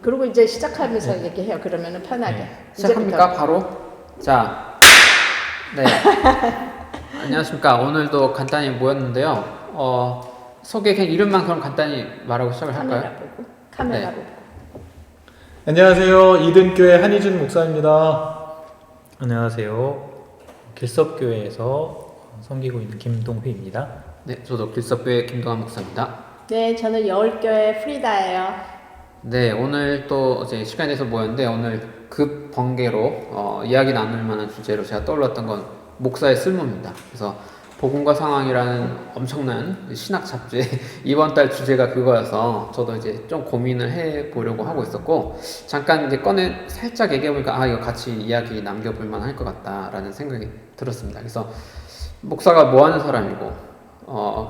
그리고 이제 시작하면서 얘기해요. 그러면은 편하게. 네. 시작합니까? 바로? 자, 네. 안녕하십니까. 오늘도 간단히 모였는데요. 소개 그냥 이름만 그럼 간단히 말하고 시작을 할까요? 카메라 네. 보고. 안녕하세요. 이든교회 한희준 목사입니다. 안녕하세요. 길섭교회에서 섬기고 있는 김동휘입니다. 네, 저도 길섭교회 김동환 목사입니다. 네, 저는 여울교회 프리다예요. 네, 오늘 또 이제 시간이 돼서 모였는데 오늘 급 번개로 이야기 나눌 만한 주제로 제가 떠올랐던 건 목사의 쓸모입니다. 그래서 복음과 상황이라는 엄청난 신학 잡지의 이번 달 주제가 그거여서 저도 이제 좀 고민을 해 보려고 하고 있었고 잠깐 이제 살짝 얘기해 보니까 이거 같이 이야기 남겨볼 만할 것 같다라는 생각이 들었습니다. 그래서 목사가 뭐 하는 사람이고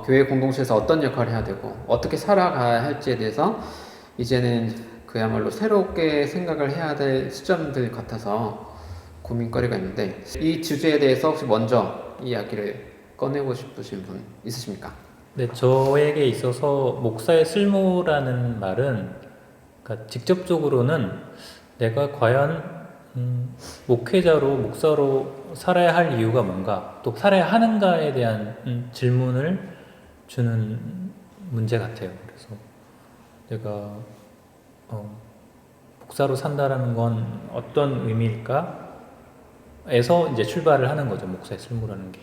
교회 공동체에서 어떤 역할을 해야 되고 어떻게 살아가야 할지에 대해서 이제는 그야말로 새롭게 생각을 해야 될 시점들 같아서 고민거리가 있는데 이 주제에 대해서 혹시 먼저 이야기를 꺼내고 싶으신 분 있으십니까? 네, 저에게 있어서 목사의 쓸모라는 말은 그러니까 직접적으로는 내가 과연 목회자로 목사로 살아야 할 이유가 뭔가 또 살아야 하는가에 대한 질문을 주는 문제 같아요. 그래서 내가 목사로 산다라는 건 어떤 의미일까? 에서 이제 출발을 하는 거죠. 목사의 쓸모라는 게.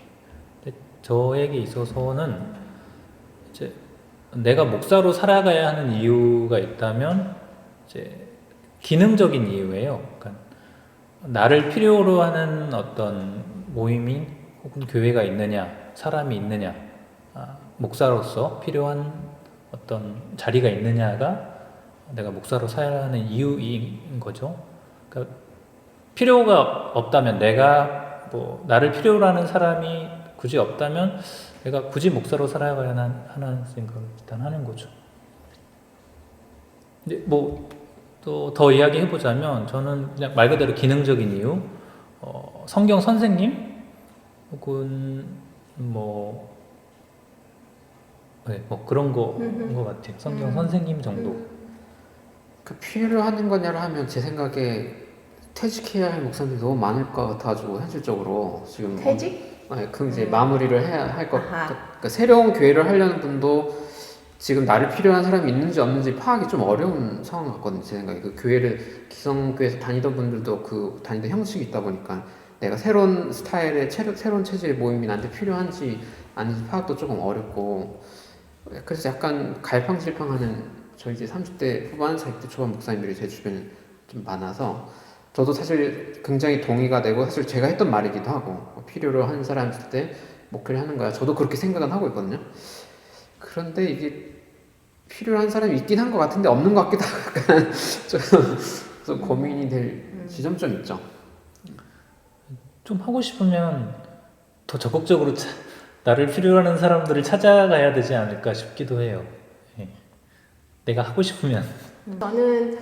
근데 저에게 있어서는 이제 내가 목사로 살아가야 하는 이유가 있다면 이제 기능적인 이유예요. 그러니까 나를 필요로 하는 어떤 모임이 혹은 교회가 있느냐, 사람이 있느냐, 목사로서 필요한 어떤 자리가 있느냐가 내가 목사로 살아야 하는 이유인 거죠. 그러니까 필요가 없다면 내가 나를 필요로 하는 사람이 굳이 없다면 내가 굳이 목사로 살아가야 하는 생각을 일단 하는 거죠. 근데 또 더 이야기해 보자면 저는 그냥 말 그대로 기능적인 이유, 성경 선생님 혹은 그런 거인 것 같아요. 성경 선생님 정도. 그 필요하는 거냐를 하면 제 생각에 퇴직해야 할 목사님들이 너무 많을 것 같아가지고 현실적으로 지금 퇴직? 그 이제 마무리를 해야 할 것. 그러니까 새로운 교회를 하려는 분도 지금 나를 필요한 사람이 있는지 없는지 파악이 좀 어려운 상황 같거든요. 제 생각에 그 교회를 기성교회에서 다니던 분들도 그 다니던 형식이 있다 보니까 내가 새로운 스타일의 새로운 체질의 모임이 나한테 필요한지 아닌지 파악도 조금 어렵고 그래서 약간 갈팡질팡하는 저희 이제 30대 후반, 40대 초반 목사님들이 제 주변에 좀 많아서 저도 사실 굉장히 동의가 되고 사실 제가 했던 말이기도 하고 필요로 하는 사람 있을 때 목회를 하는 거야. 저도 그렇게 생각은 하고 있거든요. 그런데 이게 필요한 사람이 있긴 한 것 같은데 없는 것 같기도 하고 약간 좀 고민이 될 지점 좀 있죠. 좀 하고 싶으면 더 적극적으로 나를 필요로 하는 사람들을 찾아가야 되지 않을까 싶기도 해요. 예. 내가 하고 싶으면. 저는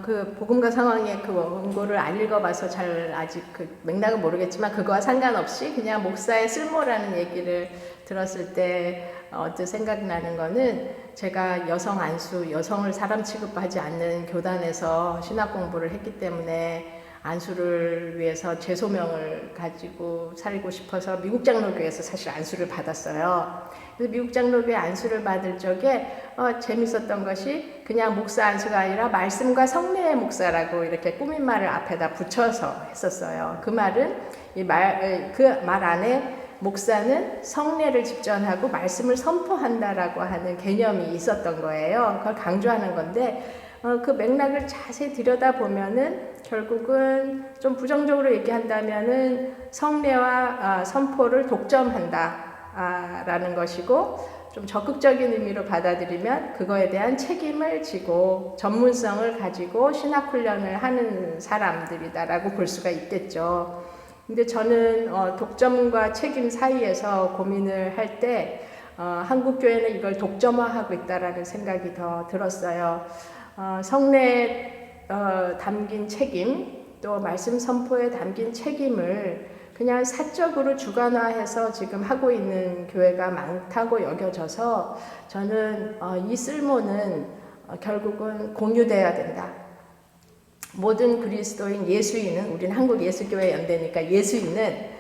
그 복음과 상황의 그 원고를 안 읽어봐서 잘 아직 그 맥락은 모르겠지만 그거와 상관없이 그냥 목사의 쓸모라는 얘기를 들었을 때 언뜻 생각나는 거는 제가 여성을 사람 취급하지 않는 교단에서 신학 공부를 했기 때문에 안수를 위해서 재소명을 가지고 살고 싶어서 미국 장로교회에서 사실 안수를 받았어요. 그래서 미국 장로교회 안수를 받을 적에 재밌었던 것이 그냥 목사 안수가 아니라 말씀과 성례의 목사라고 이렇게 꾸민 말을 앞에다 붙여서 했었어요. 그 말은 그 말 안에 목사는 성례를 직전하고 말씀을 선포한다라고 하는 개념이 있었던 거예요. 그걸 강조하는 건데 그 맥락을 자세히 들여다보면은 결국은 좀 부정적으로 얘기한다면은 성례와 선포를 독점한다 라는 것이고 좀 적극적인 의미로 받아들이면 그거에 대한 책임을 지고 전문성을 가지고 신학훈련을 하는 사람들이다라고 볼 수가 있겠죠. 근데 저는 독점과 책임 사이에서 고민을 할 때 한국교회는 이걸 독점화하고 있다라는 생각이 더 들었어요. 성례에 담긴 책임, 또 말씀 선포에 담긴 책임을 그냥 사적으로 주관화해서 지금 하고 있는 교회가 많다고 여겨져서 저는 이 쓸모는 결국은 공유돼야 된다. 모든 그리스도인 예수인은, 우리는 한국예수교회 연대니까 예수인은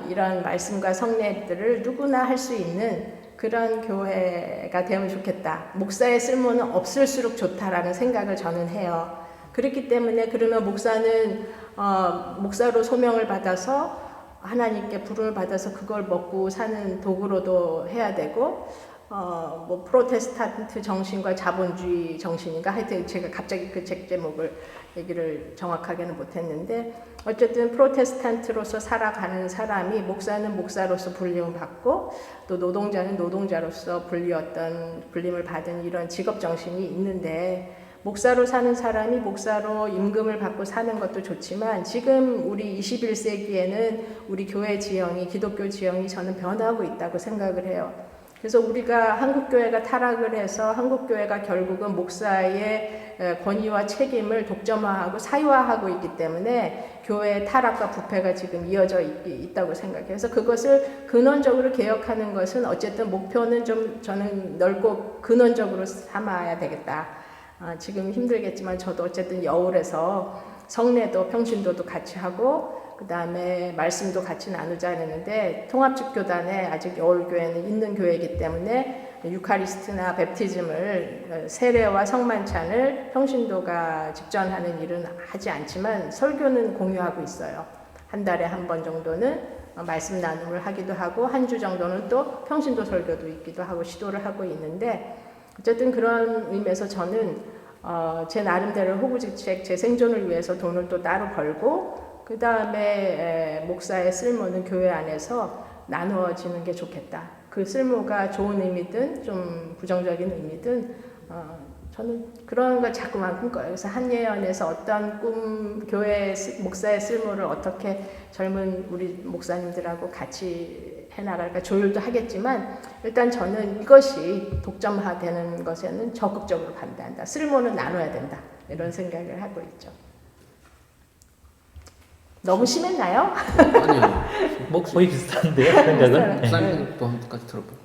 이런 말씀과 성례들을 누구나 할 수 있는 그런 교회가 되면 좋겠다. 목사의 쓸모는 없을수록 좋다라는 생각을 저는 해요. 그렇기 때문에 그러면 목사는 목사로 소명을 받아서 하나님께 부름을 받아서 그걸 먹고 사는 도구로도 해야 되고, 뭐 프로테스탄트 정신과 자본주의 정신인가, 하여튼 제가 갑자기 그 책 제목을 얘기를 정확하게는 못했는데, 어쨌든 프로테스탄트로서 살아가는 사람이, 목사는 목사로서 불림을 받고 또 노동자는 노동자로서 불림을 받은 이런 직업 정신이 있는데, 목사로 사는 사람이 목사로 임금을 받고 사는 것도 좋지만, 지금 우리 21세기에는 우리 교회 지형이, 기독교 지형이 저는 변하고 있다고 생각을 해요. 그래서 우리가 한국교회가 타락을 해서 한국교회가 결국은 목사의 권위와 책임을 독점화하고 사유화하고 있기 때문에 교회의 타락과 부패가 지금 이어져 있다고 생각해요. 그래서 그것을 근원적으로 개혁하는 것은 어쨌든 목표는 좀 저는 넓고 근원적으로 삼아야 되겠다. 지금 힘들겠지만 저도 어쨌든 여울에서 성례도 평신도도 같이 하고 그 다음에 말씀도 같이 나누자 했는데, 통합집교단에 아직 여울교회는 있는 교회이기 때문에 유카리스트나 뵙티즘을, 세례와 성만찬을 평신도가 직전하는 일은 하지 않지만 설교는 공유하고 있어요. 한 달에 한 번 정도는 말씀 나눔을 하기도 하고, 한 주 정도는 또 평신도 설교도 있기도 하고 시도를 하고 있는데, 어쨌든 그런 의미에서 저는 제 나름대로 호구직책, 제 생존을 위해서 돈을 또 따로 벌고, 그 다음에 목사의 쓸모는 교회 안에서 나누어지는 게 좋겠다. 그 쓸모가 좋은 의미든 좀 부정적인 의미든 저는 그런 걸 자꾸만 꿈꿔요. 그래서 한예연에서 어떤 교회 목사의 쓸모를 어떻게 젊은 우리 목사님들하고 같이 해나갈까 조율도 하겠지만, 일단 저는 이것이 독점화되는 것에는 적극적으로 반대한다. 쓸모는 나눠야 된다. 이런 생각을 하고 있죠. 너무 심했나요? 아니요. 뭐 거의 비슷한데요, 생각은. 네. 목사님도 한번까지 들어보고.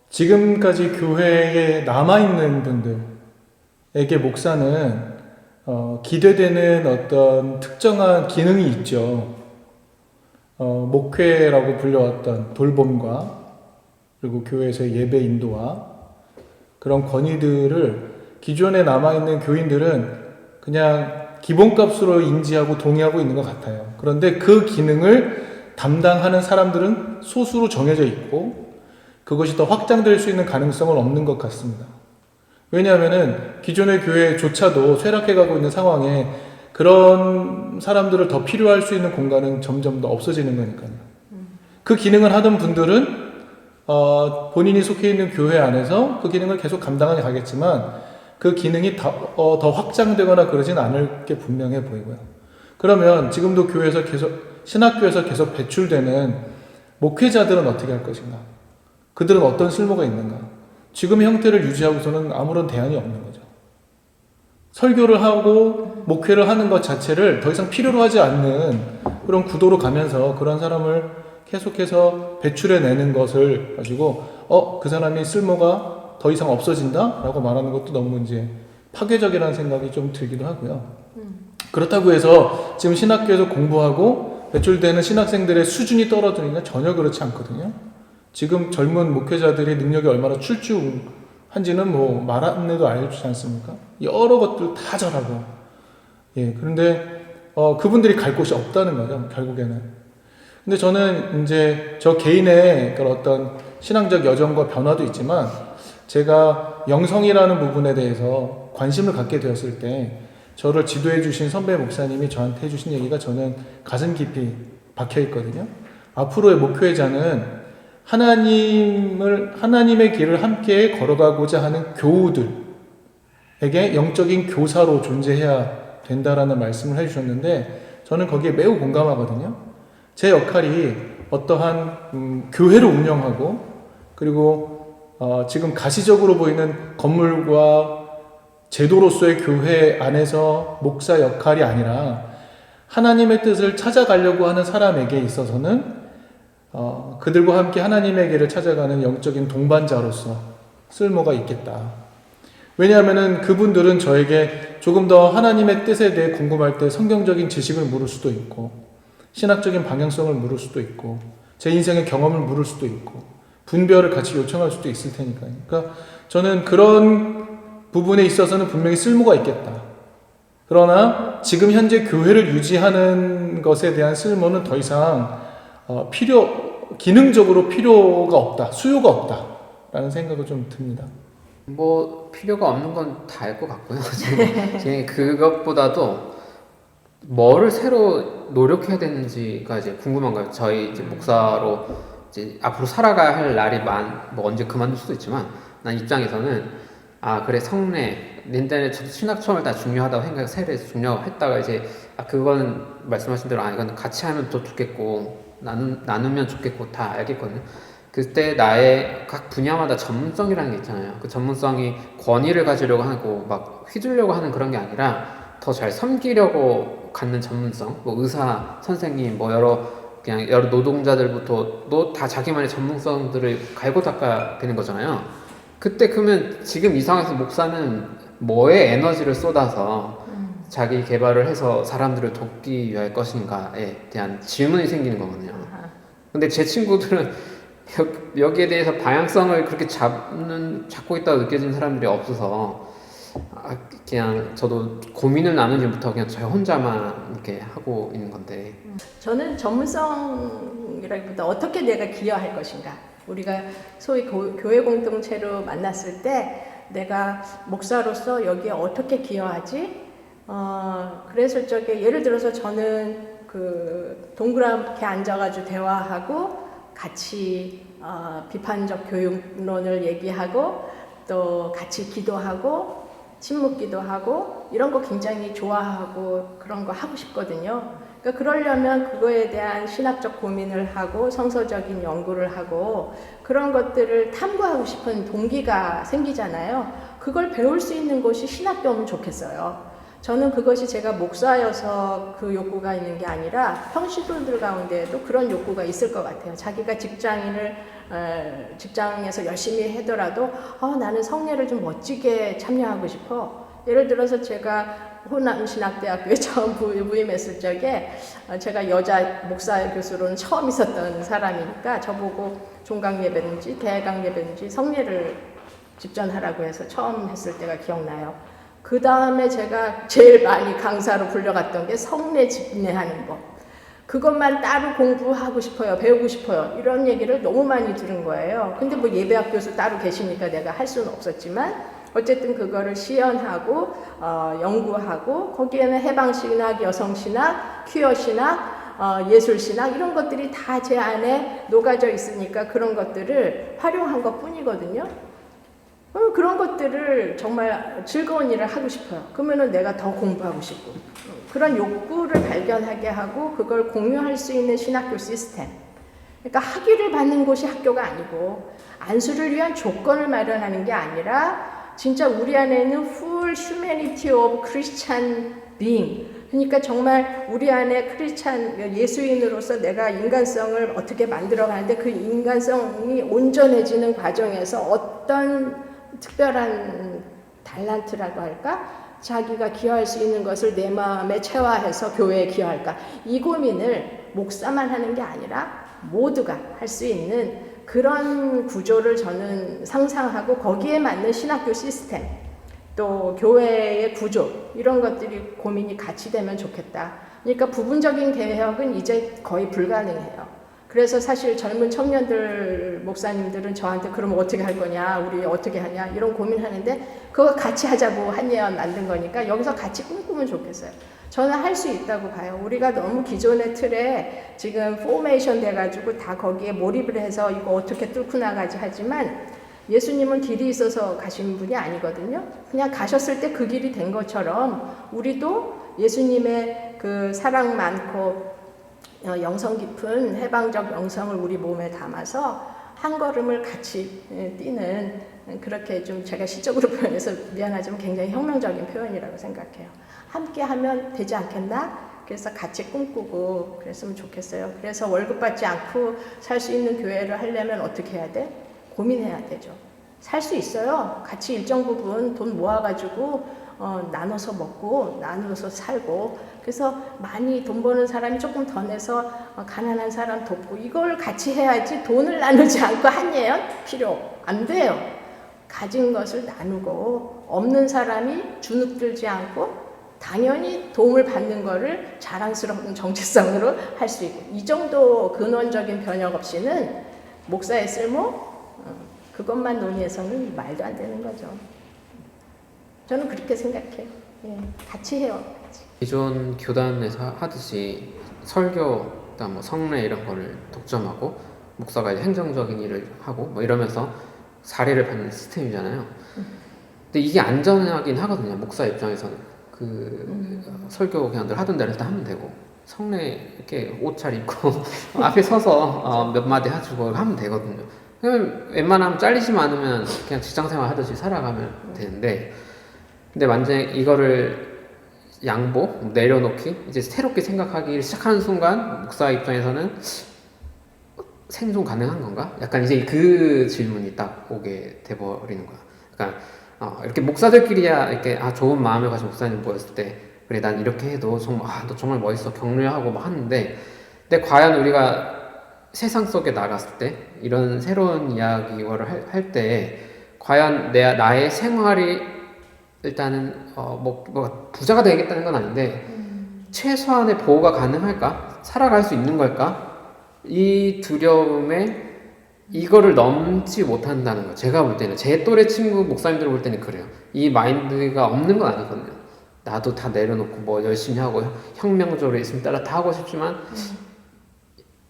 지금까지 교회에 남아있는 분들에게 목사는 기대되는 어떤 특정한 기능이 있죠. 목회라고 불려왔던 돌봄과 그리고 교회에서의 예배 인도와 그런 권위들을 기존에 남아있는 교인들은 그냥 기본값으로 인지하고 동의하고 있는 것 같아요. 그런데 그 기능을 담당하는 사람들은 소수로 정해져 있고, 그것이 더 확장될 수 있는 가능성은 없는 것 같습니다. 왜냐하면은 기존의 교회조차도 쇠락해가고 있는 상황에 그런 사람들을 더 필요할 수 있는 공간은 점점 더 없어지는 거니까요. 그 기능을 하던 분들은 본인이 속해 있는 교회 안에서 그 기능을 계속 감당해 가겠지만, 그 기능이 더 확장되거나 그러진 않을 게 분명해 보이고요. 그러면 지금도 교회에서 신학교에서 계속 배출되는 목회자들은 어떻게 할 것인가? 그들은 어떤 쓸모가 있는가? 지금의 형태를 유지하고서는 아무런 대안이 없는 거죠. 설교를 하고 목회를 하는 것 자체를 더 이상 필요로 하지 않는 그런 구도로 가면서 그런 사람을 계속해서 배출해내는 것을 가지고 그 사람이 쓸모가 더 이상 없어진다? 라고 말하는 것도 너무 이제 파괴적이라는 생각이 좀 들기도 하고요. 그렇다고 해서 지금 신학교에서 공부하고 배출되는 신학생들의 수준이 떨어지니까 전혀 그렇지 않거든요. 지금 젊은 목회자들의 능력이 얼마나 출중한지는 뭐 말 안 해도 알려주지 않습니까? 여러 것들 다 잘하고. 예, 그런데 그분들이 갈 곳이 없다는 거죠, 결국에는. 근데 저는 이제 저 개인의 그런 어떤 신앙적 여정과 변화도 있지만, 제가 영성이라는 부분에 대해서 관심을 갖게 되었을 때 저를 지도해 주신 선배 목사님이 저한테 해주신 얘기가 저는 가슴 깊이 박혀 있거든요. 앞으로의 목회자는 하나님의 길을 함께 걸어가고자 하는 교우들에게 영적인 교사로 존재해야 된다라는 말씀을 해주셨는데, 저는 거기에 매우 공감하거든요. 제 역할이 어떠한 교회를 운영하고, 그리고 지금 가시적으로 보이는 건물과 제도로서의 교회 안에서 목사 역할이 아니라 하나님의 뜻을 찾아가려고 하는 사람에게 있어서는 그들과 함께 하나님의 길을 찾아가는 영적인 동반자로서 쓸모가 있겠다. 왜냐하면은 그분들은 저에게 조금 더 하나님의 뜻에 대해 궁금할 때 성경적인 지식을 물을 수도 있고, 신학적인 방향성을 물을 수도 있고, 제 인생의 경험을 물을 수도 있고, 분별을 같이 요청할 수도 있을 테니까요. 그러니까 저는 그런 부분에 있어서는 분명히 쓸모가 있겠다. 그러나 지금 현재 교회를 유지하는 것에 대한 쓸모는 더 이상 기능적으로 필요가 없다, 수요가 없다라는 생각이 좀 듭니다. 뭐 필요가 없는 건 다 알 것 같고요. 지금 그것보다도 뭐를 새로 노력해야 되는지가 이제 궁금한 거예요. 저희 이제 목사로 이제 앞으로 살아가야 할 날이 뭐 언제 그만둘 수도 있지만, 난 입장에서는 그래, 성례 옛날에 저도 신학 처음에 다 중요하다고 생각해서 세례에서 중요했다가 이제 그거는 말씀하신 대로 이건 같이 하면 더 좋겠고 나누면 좋겠고 다 알겠거든요. 그때 나의 각 분야마다 전문성이라는 게 있잖아요. 그 전문성이 권위를 가지려고 하고 막 휘두르려고 하는 그런 게 아니라 더 잘 섬기려고 갖는 전문성, 뭐 의사, 선생님, 뭐 여러 노동자들부터 다 자기만의 전문성들을 갈고 닦아야 되는 거잖아요. 그때 그러면 지금 이 상황에서 목사는 뭐에 에너지를 쏟아서 자기 개발을 해서 사람들을 돕기 위할 것인가에 대한 질문이 생기는 거거든요. 근데 제 친구들은 여기에 대해서 방향성을 그렇게 잡고 있다고 느껴지는 사람들이 없어서 그냥 저도 고민을 나누지부터 그냥 저 혼자만 이렇게 하고 있는 건데, 저는 전문성이라기보다 어떻게 내가 기여할 것인가. 우리가 소위 교회 공동체로 만났을 때 내가 목사로서 여기에 어떻게 기여하지? 그랬을 적에 예를 들어서 저는 그 동그랗게 앉아가지고 대화하고 같이 비판적 교육론을 얘기하고 또 같이 기도하고 침묵기도 하고 이런 거 굉장히 좋아하고 그런 거 하고 싶거든요. 그러니까 그러려면 그거에 대한 신학적 고민을 하고 성서적인 연구를 하고 그런 것들을 탐구하고 싶은 동기가 생기잖아요. 그걸 배울 수 있는 곳이 신학교면 좋겠어요. 저는 그것이 제가 목사여서 그 욕구가 있는 게 아니라 평신도들 가운데에도 그런 욕구가 있을 것 같아요. 자기가 직장에서 열심히 하더라도 나는 성례를 좀 멋지게 참여하고 싶어. 예를 들어서 제가 호남신학대학교에 처음 부임했을 적에 제가 여자 목사 교수로는 처음 있었던 사람이니까 저보고 종강예배든지 대강예배든지 성례를 집전하라고 해서 처음 했을 때가 기억나요. 그 다음에 제가 제일 많이 강사로 불려갔던 게 성례 집례하는 법. 그것만 따로 공부하고 싶어요. 배우고 싶어요. 이런 얘기를 너무 많이 들은 거예요. 근데 뭐 예배학 교수 따로 계시니까 내가 할 수는 없었지만 어쨌든 그거를 시연하고 연구하고 거기에는 해방신학, 여성신학, 퀴어신학, 예술신학 이런 것들이 다 제 안에 녹아져 있으니까 그런 것들을 활용한 것 뿐이거든요. 그런 것들을 정말 즐거운 일을 하고 싶어요. 그러면은 내가 더 공부하고 싶고 그런 욕구를 발견하게 하고 그걸 공유할 수 있는 신학교 시스템. 그러니까 학위를 받는 곳이 학교가 아니고 안수를 위한 조건을 마련하는 게 아니라 진짜 우리 안에 있는 full humanity of Christian being. 그러니까 정말 우리 안에 예수인으로서 내가 인간성을 어떻게 만들어가는데 그 인간성이 온전해지는 과정에서 어떤 특별한 달란트라고 할까? 자기가 기여할 수 있는 것을 내 마음에 체화해서 교회에 기여할까? 이 고민을 목사만 하는 게 아니라 모두가 할 수 있는 그런 구조를 저는 상상하고 거기에 맞는 신학교 시스템 또 교회의 구조 이런 것들이 고민이 같이 되면 좋겠다. 그러니까 부분적인 개혁은 이제 거의 불가능해요. 그래서 사실 젊은 청년들 목사님들은 저한테 그럼 어떻게 할 거냐 우리 어떻게 하냐 이런 고민하는데 그거 같이 하자고 한예언 만든 거니까 여기서 같이 꿈꾸면 좋겠어요. 저는 할 수 있다고 봐요. 우리가 너무 기존의 틀에 지금 포메이션 돼가지고 다 거기에 몰입을 해서 이거 어떻게 뚫고 나가지 하지만 예수님은 길이 있어서 가신 분이 아니거든요. 그냥 가셨을 때 그 길이 된 것처럼 우리도 예수님의 그 사랑 많고 영성 깊은 해방적 영성을 우리 몸에 담아서 한 걸음을 같이 뛰는 그렇게 좀 제가 시적으로 표현해서 미안하지만 굉장히 혁명적인 표현이라고 생각해요. 함께 하면 되지 않겠나? 그래서 같이 꿈꾸고 그랬으면 좋겠어요. 그래서 월급 받지 않고 살 수 있는 교회를 하려면 어떻게 해야 돼? 고민해야 되죠. 살 수 있어요. 같이 일정 부분 돈 모아가지고 나눠서 먹고 나눠서 살고 그래서 많이 돈 버는 사람이 조금 더 내서 가난한 사람 돕고 이걸 같이 해야지 돈을 나누지 않고 한예연 필요 안 돼요. 가진 것을 나누고 없는 사람이 주눅 들지 않고 당연히 도움을 받는 거를 자랑스러운 정체성으로 할 수 있고 이 정도 근원적인 변혁 없이는 목사의 쓸모 그것만 논의해서는 말도 안 되는 거죠. 저는 그렇게 생각해요. 예, 같이 해요. 같이. 기존 교단에서 하듯이 설교, 그다음 뭐 성례 이런 거를 독점하고 목사가 이제 행정적인 일을 하고 뭐 이러면서 사례를 받는 시스템이잖아요. 근데 이게 안전하긴 하거든요. 목사 입장에서는 설교 그냥 늘 하던 대로 일단 하면 되고 성례 이렇게 옷잘 입고 앞에 서서 몇 마디 해주고 하면 되거든요. 그냥 웬만하면 잘리지만 않으면 그냥 직장생활 하듯이 살아가면 되는데 근데 만약에 이거를 양보, 내려놓기 이제 새롭게 생각하기 시작하는 순간 목사 입장에서는 생존 가능한 건가? 약간 이제 그 질문이 딱 오게 돼버리는 거야. 그러니까 이렇게 목사들끼리야 이렇게 좋은 마음을 가진 목사님 모였을 때 그래 난 이렇게 해도 정말 너 정말 멋있어 격려하고 막 하는데 근데 과연 우리가 세상 속에 나갔을 때 이런 새로운 이야기를 할 때 과연 나의 생활이 일단은 뭐 부자가 되겠다는 건 아닌데 최소한의 보호가 가능할까? 살아갈 수 있는 걸까? 이 두려움에 이거를 넘지 못한다는 거예요. 제가 볼 때는 제 또래 친구 목사님들 볼 때는 그래요. 이 마인드가 없는 건 아니거든요. 나도 다 내려놓고 뭐 열심히 하고 혁명적으로 있으면 따라 다 하고 싶지만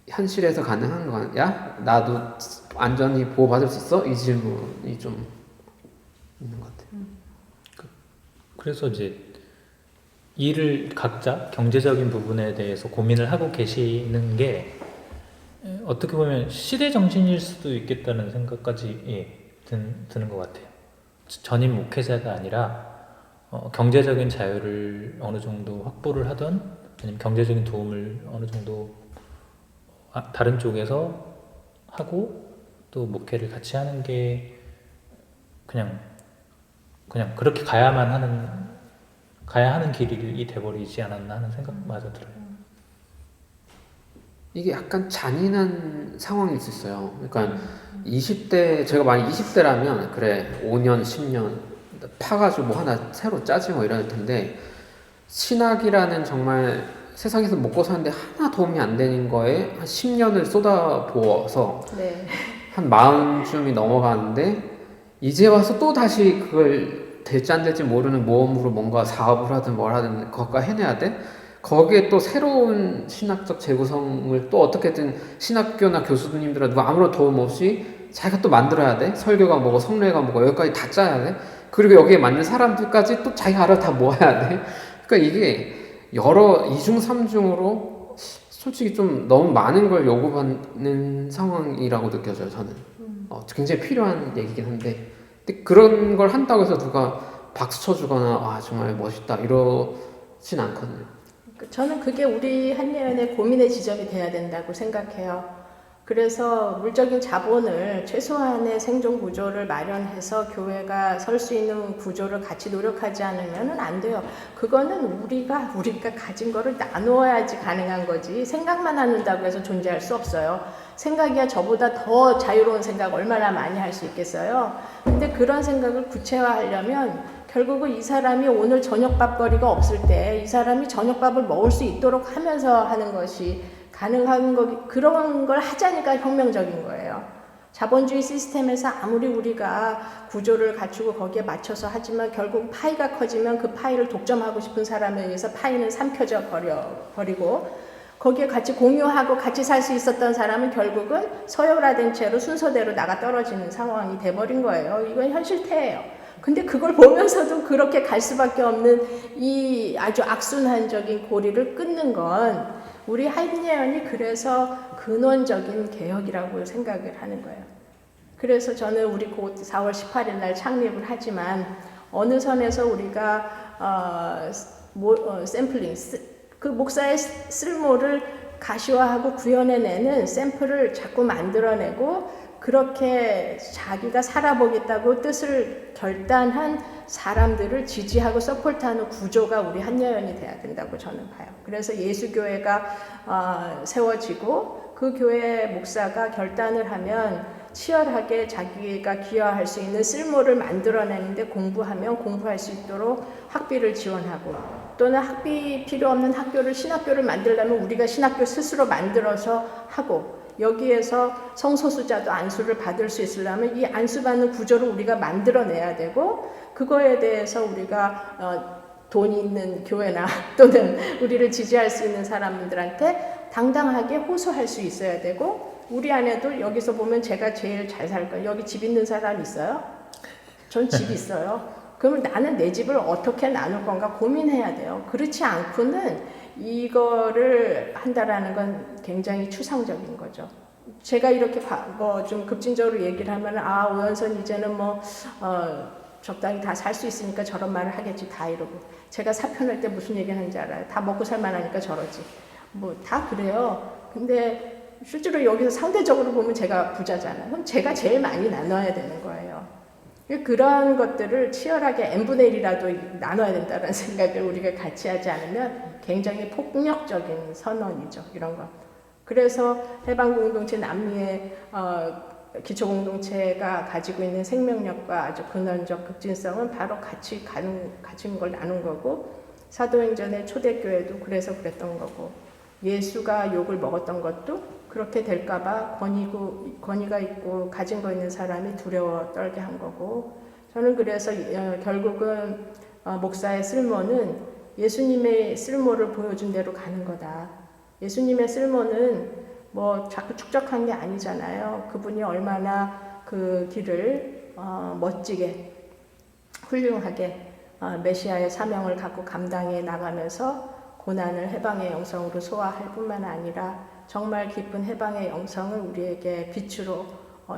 현실에서 가능한 거야? 나도 안전히 보호받을 수 있어? 이 질문이 좀 있는 것 같아요. 그래서 이제 일을 각자 경제적인 부분에 대해서 고민을 하고 계시는 게 어떻게 보면 시대 정신일 수도 있겠다는 생각까지 드는 것 같아요. 전임 목회자가 아니라 경제적인 자유를 어느 정도 확보를 하던 아니면 경제적인 도움을 어느 정도 다른 쪽에서 하고 또 목회를 같이 하는 게 그냥 그렇게 가야 하는 길이 돼버리지 않았나 하는 생각마저 들어요. 이게 약간 잔인한 상황이 있었어요. 그러니까 20대 제가 만약 20대라면 그래 5년 10년 파가지고 뭐 하나 새로 짜지 뭐 이럴 텐데 신학이라는 정말 세상에서 먹고 사는데 하나 도움이 안 되는 거에 한 10년을 쏟아부어서 네. 한 40쯤이 넘어가는데 이제 와서 또 다시 그걸 될지 안 될지 모르는 모험으로 뭔가 사업을 하든 뭘 하든 그것과 해내야 돼? 거기에 또 새로운 신학적 재구성을 또 어떻게든 신학교나 교수님들은 누가 아무런 도움 없이 자기가 또 만들어야 돼. 설교가 뭐고 성례가 뭐고 여기까지 다 짜야 돼. 그리고 여기에 맞는 사람들까지 또 자기가 알아 다 모아야 돼. 그러니까 이게 여러 이중 삼중으로 솔직히 좀 너무 많은 걸 요구받는 상황이라고 느껴져요. 저는 굉장히 필요한 얘기긴 한데 근데 그런 걸 한다고 해서 누가 박수 쳐주거나 정말 멋있다 이러진 않거든요. 저는 그게 우리 한예연의 고민의 지점이 돼야 된다고 생각해요. 그래서 물적인 자본을 최소한의 생존 구조를 마련해서 교회가 설 수 있는 구조를 같이 노력하지 않으면 안 돼요. 그거는 우리가 가진 거를 나누어야지 가능한 거지 생각만 한다고 해서 존재할 수 없어요. 생각이야 저보다 더 자유로운 생각 얼마나 많이 할 수 있겠어요. 근데 그런 생각을 구체화하려면 결국은 이 사람이 오늘 저녁밥거리가 없을 때 이 사람이 저녁밥을 먹을 수 있도록 하면서 하는 것이 가능한 그런 걸 하자니까 혁명적인 거예요. 자본주의 시스템에서 아무리 우리가 구조를 갖추고 거기에 맞춰서 하지만 결국 파이가 커지면 그 파이를 독점하고 싶은 사람에 의해서 파이는 삼켜져 버리고 거기에 같이 공유하고 같이 살 수 있었던 사람은 결국은 서열화된 채로 순서대로 나가 떨어지는 상황이 돼버린 거예요. 이건 현실태예요. 근데 그걸 보면서도 그렇게 갈 수밖에 없는 이 아주 악순환적인 고리를 끊는 건 우리 한예연이 그래서 근원적인 개혁이라고 생각을 하는 거예요. 그래서 저는 우리 곧 4월 18일 날 창립을 하지만 어느 선에서 우리가 샘플링, 그 목사의 쓸모를 가시화하고 구현해내는 샘플을 자꾸 만들어내고 그렇게 자기가 살아보겠다고 뜻을 결단한 사람들을 지지하고 서포트하는 구조가 우리 한여연이 돼야 된다고 저는 봐요. 그래서 예수교회가 세워지고 그 교회 목사가 결단을 하면 치열하게 자기가 기여할 수 있는 쓸모를 만들어내는데 공부하면 공부할 수 있도록 학비를 지원하고, 또는 학비 필요 없는 학교를 신학교를 만들려면 우리가 신학교 스스로 만들어서 하고, 여기에서 성소수자도 안수를 받을 수 있으려면 이 안수받는 구조를 우리가 만들어내야 되고, 그거에 대해서 우리가 돈이 있는 교회나 또는 우리를 지지할 수 있는 사람들한테 당당하게 호소할 수 있어야 되고, 우리 안에도 여기서 보면 제가 제일 잘 살 거예요. 여기 집 있는 사람 있어요? 전 집 있어요. 그러면 나는 내 집을 어떻게 나눌 건가 고민해야 돼요. 그렇지 않고는 이거를 한다라는 건 굉장히 추상적인 거죠. 제가 이렇게 좀 급진적으로 얘기를 하면, 오연선 이제는 적당히 다 살 수 있으니까 저런 말을 하겠지, 다 이러고. 제가 사표낼 때 무슨 얘기 하는지 알아요? 다 먹고 살만하니까 저러지. 다 그래요. 근데 실제로 여기서 상대적으로 보면 제가 부자잖아요. 그럼 제가 제일 많이 나눠야 되는 거예요. 그런 것들을 치열하게 n분의 1이라도 나눠야 된다는 생각을 우리가 같이 하지 않으면 굉장히 폭력적인 선언이죠. 이런 거. 그래서 해방공동체 남미의 기초공동체가 가지고 있는 생명력과 아주 근원적 급진성은 바로 같이 가진 걸 나눈 거고, 사도행전의 초대교회도 그래서 그랬던 거고, 예수가 욕을 먹었던 것도 그렇게 될까봐 권위가 있고 가진 거 있는 사람이 두려워 떨게 한 거고, 저는 그래서 결국은 목사의 쓸모는 예수님의 쓸모를 보여준 대로 가는 거다. 예수님의 쓸모는 자꾸 축적한 게 아니잖아요. 그분이 얼마나 그 길을 멋지게 훌륭하게 메시아의 사명을 갖고 감당해 나가면서 고난을 해방의 영성으로 소화할 뿐만 아니라 정말 깊은 해방의 영성을 우리에게 빛으로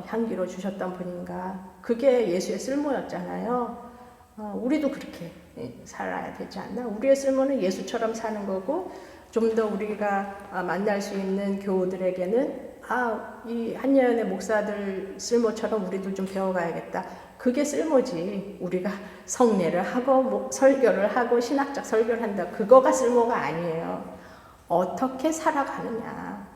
향기로 주셨던 분인가. 그게 예수의 쓸모였잖아요. 우리도 그렇게 살아야 되지 않나? 우리의 쓸모는 예수처럼 사는 거고, 좀 더 우리가 만날 수 있는 교우들에게는 이 한여연의 목사들 쓸모처럼 우리도 좀 배워가야겠다. 그게 쓸모지. 우리가 성례를 하고 설교를 하고 신학적 설교를 한다. 그거가 쓸모가 아니에요. 어떻게 살아가느냐.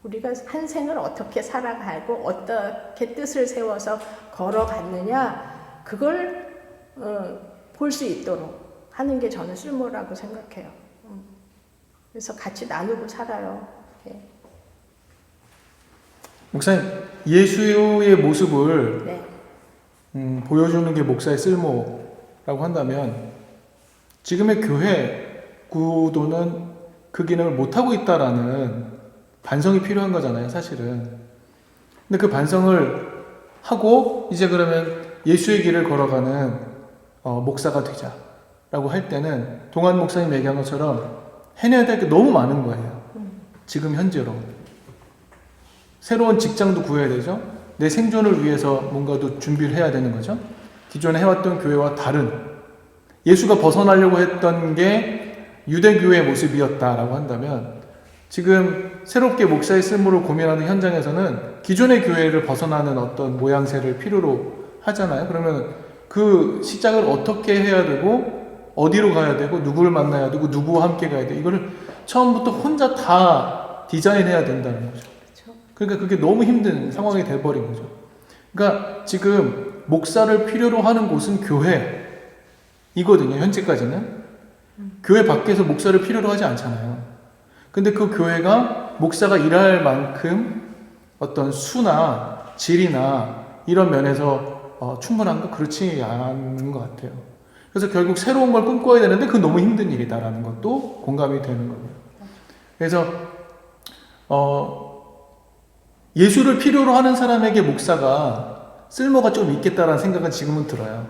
우리가 한 생을 어떻게 살아가고 어떻게 뜻을 세워서 걸어갔느냐. 그걸 볼 수 있도록 하는 게 저는 쓸모라고 생각해요. 그래서 같이 나누고 살아요. 네. 목사님, 예수의 모습을 네. 보여주는 게 목사의 쓸모라고 한다면, 지금의 교회 구도는 그 기능을 못하고 있다라는 반성이 필요한 거잖아요, 사실은. 근데 그 반성을 하고 이제 그러면 예수의 길을 걸어가는 목사가 되자라고 할 때는 동안 목사님 얘기한 것처럼 해내야 될 게 너무 많은 거예요. 지금 현재로. 새로운 직장도 구해야 되죠. 내 생존을 위해서 뭔가도 준비를 해야 되는 거죠. 기존에 해왔던 교회와 다른, 예수가 벗어나려고 했던 게 유대교회의 모습이었다라고 한다면, 지금 새롭게 목사의 쓸모를 고민하는 현장에서는 기존의 교회를 벗어나는 어떤 모양새를 필요로 하잖아요. 그러면 그 시작을 어떻게 해야 되고, 어디로 가야 되고, 누구를 만나야 되고, 누구와 함께 가야 돼. 이거를 처음부터 혼자 다 디자인해야 된다는 거죠. 그러니까 그게 너무 힘든 상황이 돼버린 거죠. 그러니까 지금 목사를 필요로 하는 곳은 교회이거든요. 현재까지는. 교회 밖에서 목사를 필요로 하지 않잖아요. 근데 그 교회가 목사가 일할 만큼 어떤 수나 질이나 이런 면에서 충분한 거 그렇지 않은 것 같아요. 그래서 결국 새로운 걸 꿈꿔야 되는데 그건 너무 힘든 일이다라는 것도 공감이 되는 거예요. 그래서 예수를 필요로 하는 사람에게 목사가 쓸모가 좀 있겠다라는 생각은 지금은 들어요.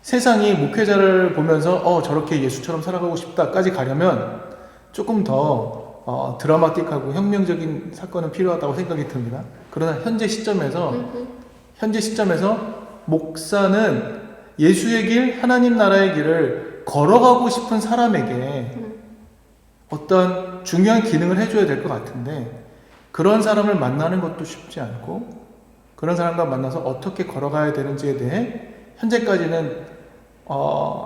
세상이 목회자를 보면서 저렇게 예수처럼 살아가고 싶다까지 가려면 조금 더 드라마틱하고 혁명적인 사건은 필요하다고 생각이 듭니다. 그러나 현재 시점에서 목사는 예수의 길, 하나님 나라의 길을 걸어가고 싶은 사람에게 어떤 중요한 기능을 해줘야 될 것 같은데, 그런 사람을 만나는 것도 쉽지 않고, 그런 사람과 만나서 어떻게 걸어가야 되는지에 대해 현재까지는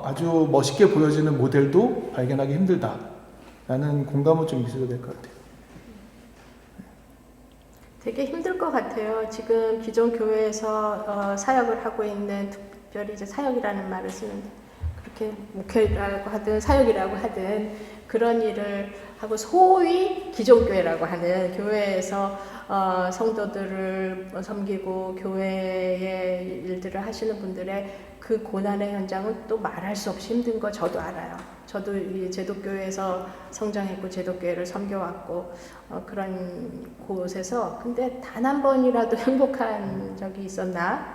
아주 멋있게 보여지는 모델도 발견하기 힘들다라는 공감은 좀 있어야 될 것 같아요. 되게 힘들 것 같아요. 지금 기존 교회에서 사역을 하고 있는, 특별히 이제 사역이라는 말을 쓰는데, 그렇게 목회라고 하든 사역이라고 하든 그런 일을 하고, 소위 기존 교회라고 하는 교회에서 성도들을 섬기고 교회의 일들을 하시는 분들의 그 고난의 현장은 또 말할 수 없이 힘든 거 저도 알아요. 저도 이 제독교회에서 성장했고 제독교회를 섬겨왔고 그런 곳에서, 근데 단 한 번이라도 행복한 적이 있었나?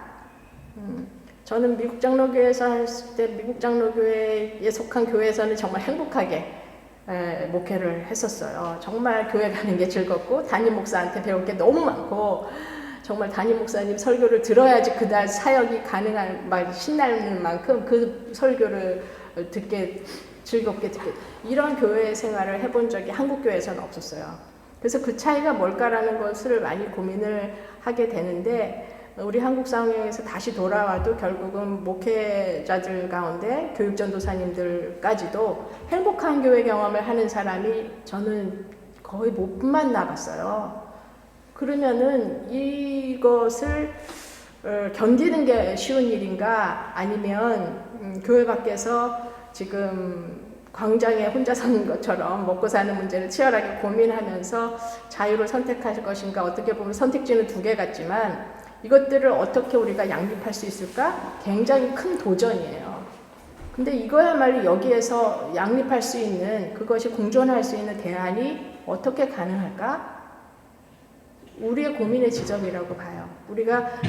저는 미국 장로교회에서 했을 때 미국 장로교회에 속한 교회에서는 정말 행복하게 목회를 했었어요. 정말 교회 가는 게 즐겁고 담임 목사한테 배울 게 너무 많고, 정말 담임 목사님 설교를 들어야지 그날 사역이 가능한, 막 신나는 만큼 그 설교를 즐겁게 듣게, 이런 교회 생활을 해본 적이 한국 교회에서는 없었어요. 그래서 그 차이가 뭘까라는 것을 많이 고민을 하게 되는데, 우리 한국 상황에서 다시 돌아와도 결국은 목회자들 가운데 교육전도사님들까지도 행복한 교회 경험을 하는 사람이 저는 거의 못 만나봤어요. 그러면은 이것을 견디는 게 쉬운 일인가, 아니면 교회 밖에서 지금 광장에 혼자 사는 것처럼 먹고 사는 문제를 치열하게 고민하면서 자유를 선택할 것인가, 어떻게 보면 선택지는 두 개 같지만 이것들을 어떻게 우리가 양립할 수 있을까? 굉장히 큰 도전이에요. 근데 이거야말로 여기에서 양립할 수 있는, 그것이 공존할 수 있는 대안이 어떻게 가능할까? 우리의 고민의 지점이라고 봐요. 우리가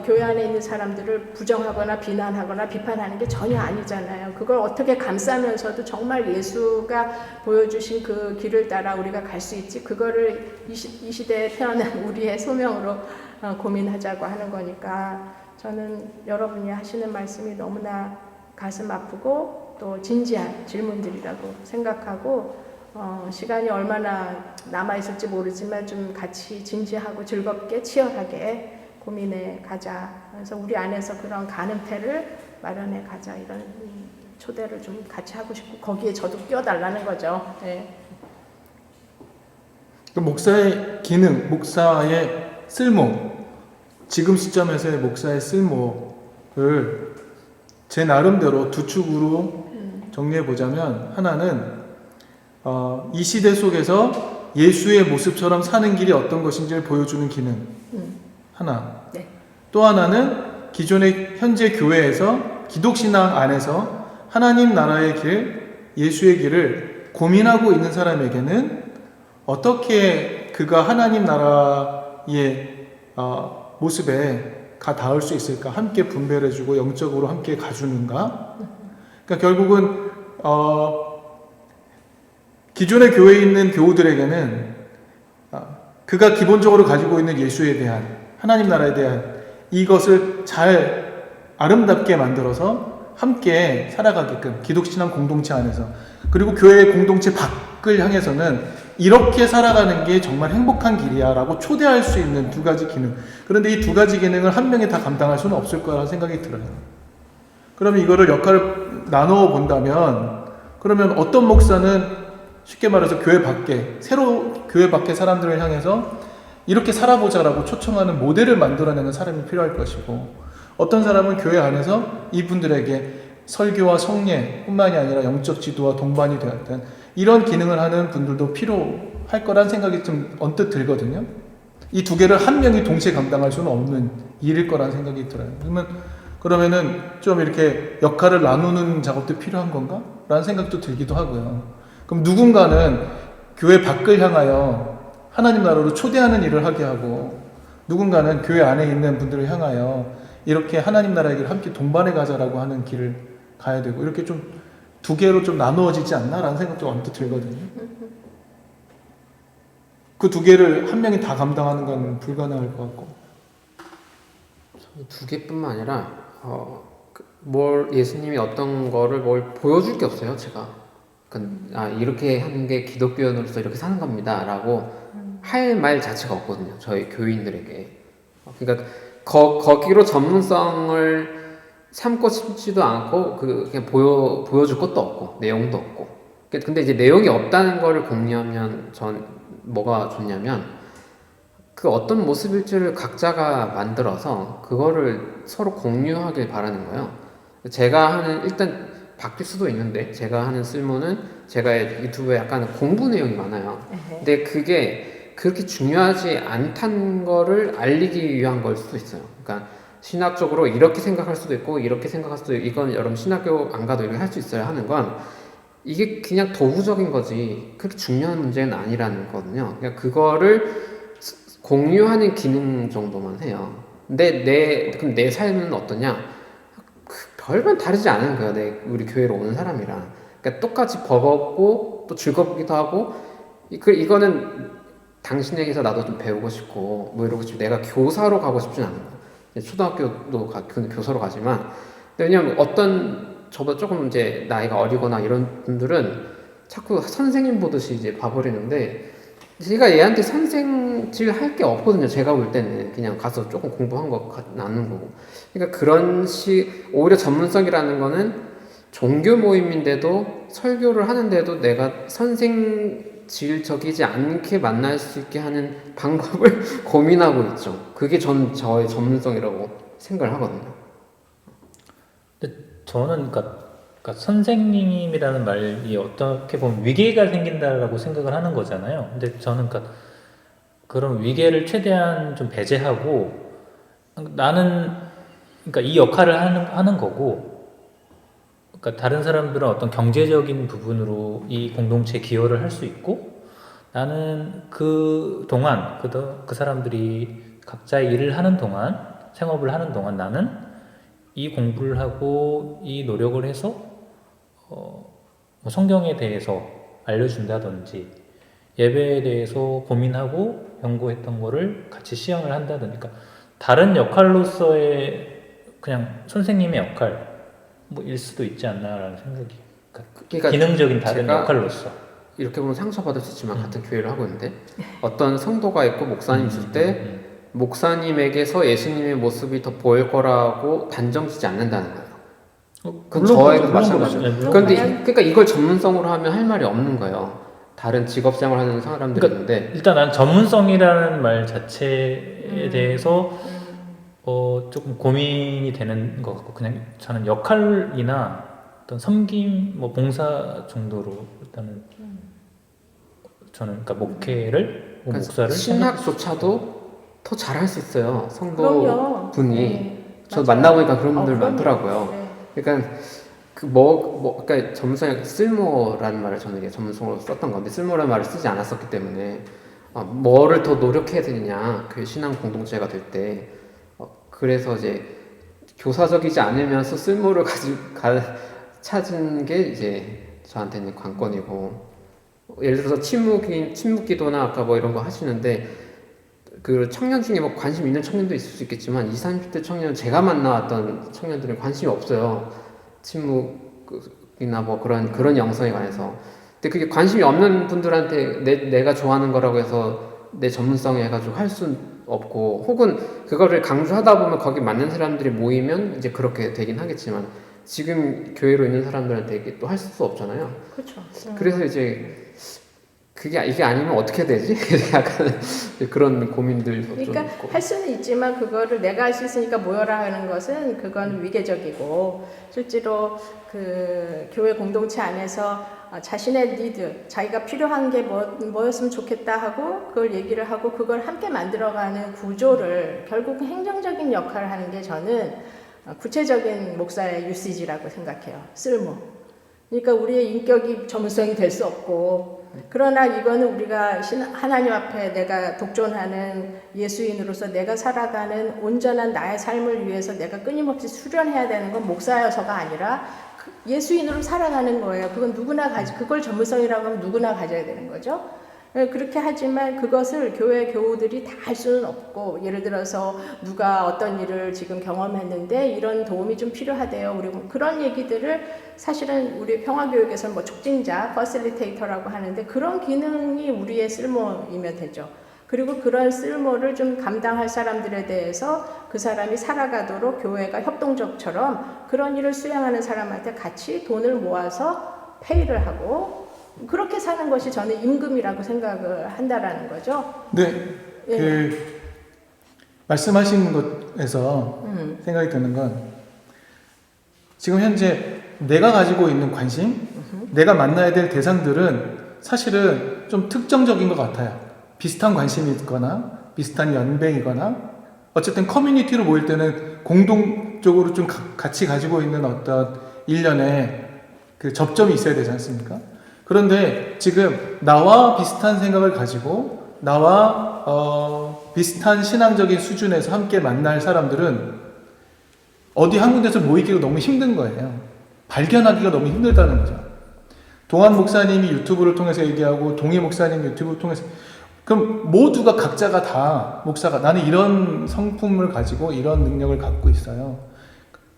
교회 안에 있는 사람들을 부정하거나 비난하거나 비판하는 게 전혀 아니잖아요. 그걸 어떻게 감싸면서도 정말 예수가 보여주신 그 길을 따라 우리가 갈 수 있지, 그거를 이 시대에 태어난 우리의 소명으로 고민하자고 하는 거니까, 저는 여러분이 하시는 말씀이 너무나 가슴 아프고 또 진지한 질문들이라고 생각하고, 시간이 얼마나 남아있을지 모르지만 좀 같이 진지하고 즐겁게 치열하게 고민해 가자. 그래서 우리 안에서 그런 가능태를 마련해 가자, 이런 초대를 좀 같이 하고 싶고, 거기에 저도 끼어달라는 거죠. 네. 그 목사의 기능, 목사의 쓸모, 지금 시점에서의 목사의 쓸모를 제 나름대로 두 축으로 정리해 보자면, 하나는 이 시대 속에서 예수의 모습처럼 사는 길이 어떤 것인지를 보여주는 기능 하나. 네. 또 하나는 기존의 현재 교회에서 기독신앙 안에서 하나님 나라의 길, 예수의 길을 고민하고 있는 사람에게는 어떻게 그가 하나님 나라의 모습에 닿을 수 있을까? 함께 분배를 해주고 영적으로 함께 가주는가? 그러니까 결국은 기존의 교회에 있는 교우들에게는 그가 기본적으로 가지고 있는 예수에 대한, 하나님 나라에 대한 이것을 잘 아름답게 만들어서 함께 살아가게끔, 기독신앙 공동체 안에서, 그리고 교회의 공동체 밖을 향해서는 이렇게 살아가는 게 정말 행복한 길이야 라고 초대할 수 있는 두 가지 기능. 그런데 이 두 가지 기능을 한 명이 다 감당할 수는 없을 거라는 생각이 들어요. 그러면 이거를 역할을 나누어 본다면, 그러면 어떤 목사는 쉽게 말해서 교회 밖에, 교회 밖에 사람들을 향해서 이렇게 살아보자라고 초청하는 모델을 만들어내는 사람이 필요할 것이고, 어떤 사람은 교회 안에서 이분들에게 설교와 성례뿐만이 아니라 영적 지도와 동반이 되었던 이런 기능을 하는 분들도 필요할 거란 생각이 좀 언뜻 들거든요. 이 두 개를 한 명이 동시에 감당할 수는 없는 일일 거란 생각이 들어요. 그러면은 좀 이렇게 역할을 나누는 작업도 필요한 건가? 라는 생각도 들기도 하고요. 그럼 누군가는 교회 밖을 향하여 하나님 나라로 초대하는 일을 하게 하고, 누군가는 교회 안에 있는 분들을 향하여 이렇게 하나님 나라의 길을 함께 동반해 가자라고 하는 길을 가야 되고, 이렇게 좀 두 개로 좀 나누어지지 않나? 라는 생각도 언뜻 들거든요. 그 두 개를 한 명이 다 감당하는 건 불가능할 것 같고. 두 개뿐만 아니라 예수님이 어떤 거를 보여줄 게 없어요. 제가 이렇게 하는 게 기독교인으로서 이렇게 사는 겁니다 라고 할 말 자체가 없거든요, 저희 교인들에게. 그러니까 거기로 전문성을 삼고 싶지도 않고 그냥 보여줄 것도 없고 내용도 없고. 근데 이제 내용이 없다는 거를 공유하면 전 뭐가 좋냐면 그 어떤 모습일지를 각자가 만들어서 그거를 서로 공유하길 바라는 거예요. 제가 하는 일단 바뀔 수도 있는데 제가 하는 쓸모는 제가 유튜브에 약간 공부 내용이 많아요. 근데 그게 그렇게 중요하지 않다는 거를 알리기 위한 걸 수도 있어요. 그러니까 신학적으로 이렇게 생각할 수도 있고 이렇게 생각할 수도 있고 이건 여러분 신학교 안 가도 이렇게 할 수 있어요 하는 건 이게 그냥 도구적인 거지 그렇게 중요한 문제는 아니라는 거거든요. 그냥 그거를 공유하는 기능 정도만 해요. 근데 그럼 내 삶은 어떠냐? 별반 다르지 않은 거예요. 우리 교회로 오는 사람이랑. 그러니까 똑같이 버겁고 또 즐겁기도 하고 이거는 당신에게서 나도 좀 배우고 싶고 뭐 이러고 싶고 내가 교사로 가고 싶진 않은 거예요. 초등학교도 교사로 가지만 왜냐면 저보다 조금 이제 나이가 어리거나 이런 분들은 자꾸 선생님 보듯이 이제 봐버리는데 제가 얘한테 선생질 할 게 없거든요. 제가 볼 때는 그냥 가서 조금 공부한 거 나누는 거고. 그러니까 오히려 전문성이라는 거는 종교 모임인데도 설교를 하는데도 내가 선생질적이지 않게 만날 수 있게 하는 방법을 고민하고 있죠. 그게 저의 전문성이라고 생각을 하거든요. 근데 저는 그러니까 선생님이라는 말이 어떻게 보면 위계가 생긴다라고 생각을 하는 거잖아요. 근데 저는 그런 위계를 최대한 좀 배제하고 나는 그러니까 이 역할을 하는 거고 그러니까 다른 사람들은 어떤 경제적인 부분으로 이 공동체에 기여를 할 수 있고 나는 그 동안 그 사람들이 각자의 일을 하는 동안 생업을 하는 동안 나는 이 공부를 하고 이 노력을 해서 뭐 성경에 대해서 알려준다든지 예배에 대해서 고민하고 연구했던 거를 같이 시향을 한다든지 그러니까 다른 역할로서의 그냥 선생님의 역할 뭐일 수도 있지 않나라는 생각이 그러니까 기능적인 다른 역할로서 이렇게 보면 상처받을 수 있지만 같은 교회를 하고 있는데 어떤 성도가 있고 목사님 있을 때 목사님에게서 예수님의 모습이 더 보일 거라고 단정짓지 않는다는 거예요. 그건 저에게도 마찬가지예요. 그러니까 이걸 전문성으로 하면 할 말이 없는 거예요. 다른 직업생활 하는 사람들이 그러니까 있는데 일단 난 전문성이라는 말 자체에 대해서 조금 고민이 되는 것 같고 그냥 저는 역할이나 어떤 섬김 뭐 봉사 정도로 일단은 저는 그러니까 목회를 목사를 신학조차도 더 잘할 수 있어요. 성도 분이 네, 저 맞아요. 만나보니까 그런 분들 그럼요. 많더라고요. 네. 그러니까 그러니까 전문성이 쓸모라는 말을 저는 이게 전문성으로 썼던 건데 쓸모라는 말을 쓰지 않았었기 때문에 뭐를 더 노력해야 되느냐 그 신앙 공동체가 될 때 그래서 이제 교사적이지 않으면서 쓸모를 찾은 게 이제 저한테는 관건이고 예를 들어서 침묵기도나 아까 뭐 이런 거 하시는데 그 청년 중에 뭐 관심 있는 청년도 있을 수 있겠지만 20, 30대 청년 제가 만나왔던 청년들은 관심이 없어요. 침묵이나 뭐 그런 영성에 관해서. 근데 그게 관심이 없는 분들한테 내가 좋아하는 거라고 해서 내 전문성에 해가지고 할 수는 없고 혹은 그거를 강조하다 보면 거기 맞는 사람들이 모이면 이제 그렇게 되긴 하겠지만 지금 교회로 있는 사람들한테 이게 또 할 수 없잖아요. 그렇죠. 그래서 이제 이게 아니면 어떻게 되지? 약간 그런 고민들도 그러니까 좀 있고. 할 수는 있지만 그거를 내가 할 수 있으니까 모여라 하는 것은 그건 위계적이고 실제로 그 교회 공동체 안에서 자신의 니드, 자기가 필요한 게 뭐였으면 좋겠다 하고 그걸 얘기를 하고 그걸 함께 만들어가는 구조를 결국 행정적인 역할을 하는 게 저는 구체적인 목사의 유시지라고 생각해요. 쓸모. 그러니까 우리의 인격이 전문성이 될 수 없고 그러나 이거는 우리가 하나님 앞에 내가 독존하는 예수인으로서 내가 살아가는 온전한 나의 삶을 위해서 내가 끊임없이 수련해야 되는 건 목사여서가 아니라 예수인으로 살아가는 거예요. 그건 그걸 전문성이라고 하면 누구나 가져야 되는 거죠. 그렇게 하지만 그것을 교회 교우들이 다 할 수는 없고 예를 들어서 누가 어떤 일을 지금 경험했는데 이런 도움이 좀 필요하대요. 우리 그런 얘기들을 사실은 우리 평화교육에서는 뭐 촉진자, 퍼실리테이터라고 하는데 그런 기능이 우리의 쓸모이면 되죠. 그리고 그런 쓸모를 좀 감당할 사람들에 대해서 그 사람이 살아가도록 교회가 협동조합처럼 그런 일을 수행하는 사람한테 같이 돈을 모아서 페이를 하고 그렇게 사는 것이 저는 임금이라고 생각을 한다라는 거죠. 네, 예. 말씀하신 것에서 생각이 드는 건 지금 현재 내가 가지고 있는 관심, 내가 만나야 될 대상들은 사실은 좀 특정적인 것 같아요. 비슷한 관심이 있거나 비슷한 연배이거나 어쨌든 커뮤니티로 모일 때는 공동적으로 좀 같이 가지고 있는 어떤 일련의 그 접점이 있어야 되지 않습니까? 그런데 지금 나와 비슷한 생각을 가지고 나와 비슷한 신앙적인 수준에서 함께 만날 사람들은 어디 한 군데서 모이기가 너무 힘든 거예요. 발견하기가 너무 힘들다는 거죠. 동한 목사님이 유튜브를 통해서 얘기하고 동희 목사님이 유튜브를 통해서 그럼 모두가 각자가 다 목사가 나는 이런 성품을 가지고 이런 능력을 갖고 있어요.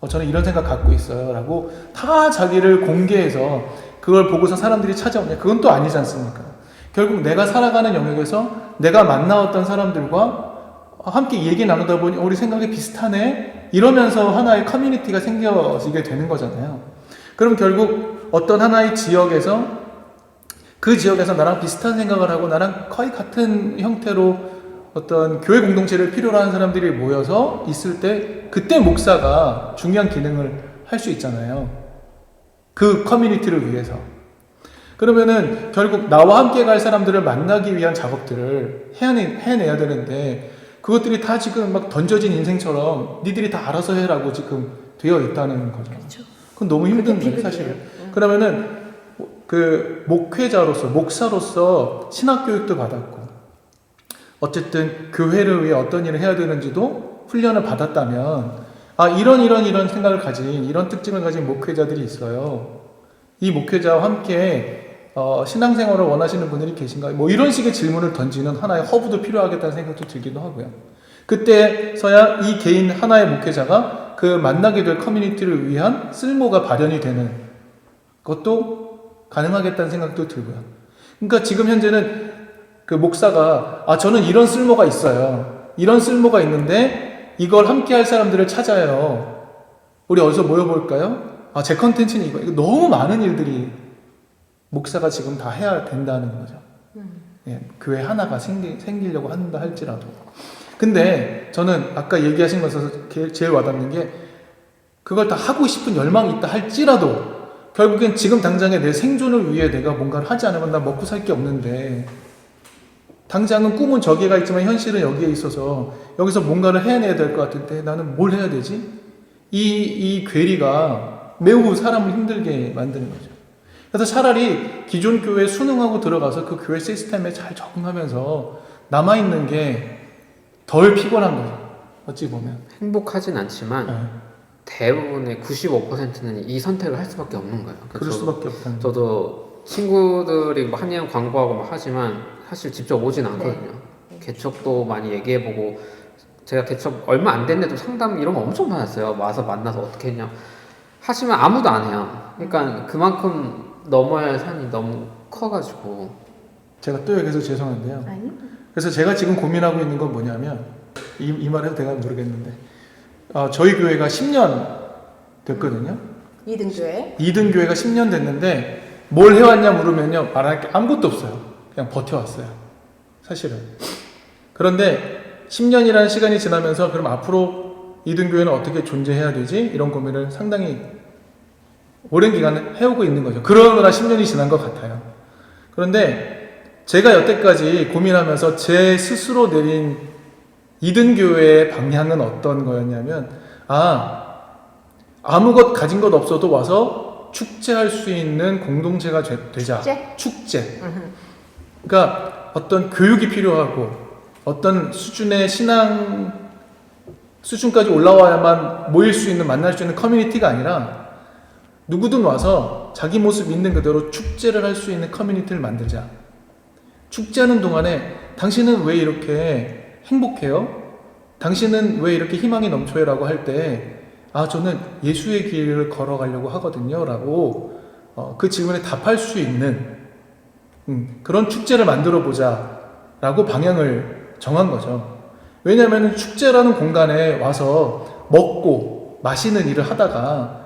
저는 이런 생각 갖고 있어요. 라고 다 자기를 공개해서 그걸 보고서 사람들이 찾아오냐. 그건 또 아니지 않습니까? 결국 내가 살아가는 영역에서 내가 만나왔던 사람들과 함께 얘기 나누다 보니 우리 생각이 비슷하네? 이러면서 하나의 커뮤니티가 생겨지게 되는 거잖아요. 그럼 결국 어떤 하나의 지역에서 그 지역에서 나랑 비슷한 생각을 하고 나랑 거의 같은 형태로 어떤 교회 공동체를 필요로 하는 사람들이 모여서 있을 때 그때 목사가 중요한 기능을 할 수 있잖아요. 그 커뮤니티를 위해서. 그러면은 결국 나와 함께 갈 사람들을 만나기 위한 작업들을 해내야 되는데 그것들이 다 지금 막 던져진 인생처럼 니들이 다 알아서 해라고 지금 되어 있다는 거죠. 그렇죠. 그건 너무 힘든 거예요, 사실. 그러면은 그 목회자로서, 목사로서 신학교육도 받았고, 어쨌든 교회를 위해 어떤 일을 해야 되는지도 훈련을 받았다면, 이런 생각을 가진, 이런 특징을 가진 목회자들이 있어요. 이 목회자와 함께 신앙생활을 원하시는 분들이 계신가요? 뭐 이런 식의 질문을 던지는 하나의 허브도 필요하겠다는 생각도 들기도 하고요. 그때서야 이 개인 하나의 목회자가 그 만나게 될 커뮤니티를 위한 쓸모가 발현이 되는 것도 가능하겠다는 생각도 들고요. 그러니까 지금 현재는 그 목사가 저는 이런 쓸모가 있어요. 이런 쓸모가 있는데 이걸 함께 할 사람들을 찾아요. 우리 어디서 모여볼까요? 제 컨텐츠는 이거 너무 많은 일들이 목사가 지금 다 해야 된다는 거죠. 예, 교회 하나가 생기려고 한다 할지라도. 근데 저는 아까 얘기하신 것에서 제일 와닿는 게 그걸 다 하고 싶은 열망이 있다 할지라도 결국엔 지금 당장에 내 생존을 위해 내가 뭔가를 하지 않으면 나 먹고 살 게 없는데 당장은 꿈은 저기가 있지만 현실은 여기에 있어서 여기서 뭔가를 해내야 될 것 같은데 나는 뭘 해야 되지? 이 괴리가 매우 사람을 힘들게 만드는 거죠. 그래서 차라리 기존 교회에 순응하고 들어가서 그 교회 시스템에 잘 적응하면서 남아있는 게 덜 피곤한 거죠. 어찌 보면. 행복하진 않지만 대부분의 95%는 이 선택을 할 수밖에 없는 거예요. 그럴 수밖에 없다는 저도 친구들이 뭐 한의원 광고하고 막 하지만 사실 직접 오진 않거든요. 개척도 많이 얘기해보고 제가 개척 얼마 안 됐는데도 상담 이런 거 엄청 받았어요. 와서 만나서 어떻게 했냐 하시면 아무도 안 해요. 그러니까 그만큼 넘어야 할 산이 너무 커가지고. 제가 또 여기서 죄송한데요. 아니? 그래서 제가 지금 고민하고 있는 건 뭐냐면 이 말해도 내가 모르겠는데 저희 교회가 10년 됐거든요. 2등 교회. 2등 교회가 10년 됐는데 뭘 해왔냐 물으면요 말할 게 아무것도 없어요. 그냥 버텨왔어요. 사실은. 그런데 10년이라는 시간이 지나면서 그럼 앞으로 2등 교회는 어떻게 존재해야 되지? 이런 고민을 상당히 오랜 기간 해오고 있는 거죠. 그러느라 10년이 지난 것 같아요. 그런데 제가 여태까지 고민하면서 제 스스로 내린 2등 교회의 방향은 어떤 거였냐면 아무것 가진 것 없어도 와서 축제할 수 있는 공동체가 되자. 축제. 그러니까 어떤 교육이 필요하고 어떤 수준의 신앙 수준까지 올라와야만 모일 수 있는 만날 수 있는 커뮤니티가 아니라 누구든 와서 자기 모습 있는 그대로 축제를 할 수 있는 커뮤니티를 만들자. 축제하는 동안에 당신은 왜 이렇게 행복해요? 당신은 왜 이렇게 희망이 넘쳐요? 라고 할 때 저는 예수의 길을 걸어가려고 하거든요 라고 그 질문에 답할 수 있는 그런 축제를 만들어 보자 라고 방향을 정한 거죠. 왜냐하면 축제라는 공간에 와서 먹고 마시는 일을 하다가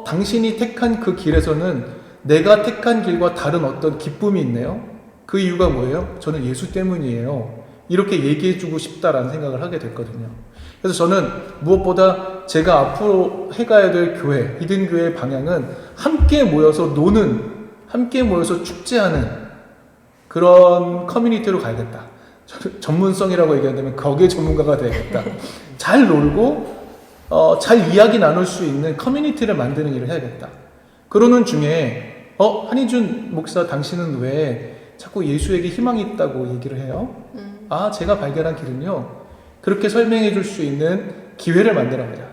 당신이 택한 그 길에서는 내가 택한 길과 다른 어떤 기쁨이 있네요. 그 이유가 뭐예요? 저는 예수 때문이에요. 이렇게 얘기해주고 싶다라는 생각을 하게 됐거든요. 그래서 저는 무엇보다 제가 앞으로 해가야 될 교회, 히든교회의 방향은 함께 모여서 노는, 함께 모여서 축제하는 그런 커뮤니티로 가야겠다. 전문성이라고 얘기한다면 거기에 전문가가 되야겠다. 잘 놀고 잘 이야기 나눌 수 있는 커뮤니티를 만드는 일을 해야겠다. 그러는 중에 한희준 목사 당신은 왜 자꾸 예수에게 희망이 있다고 얘기를 해요? 제가 발견한 길은요, 그렇게 설명해 줄 수 있는 기회를 만들어보자.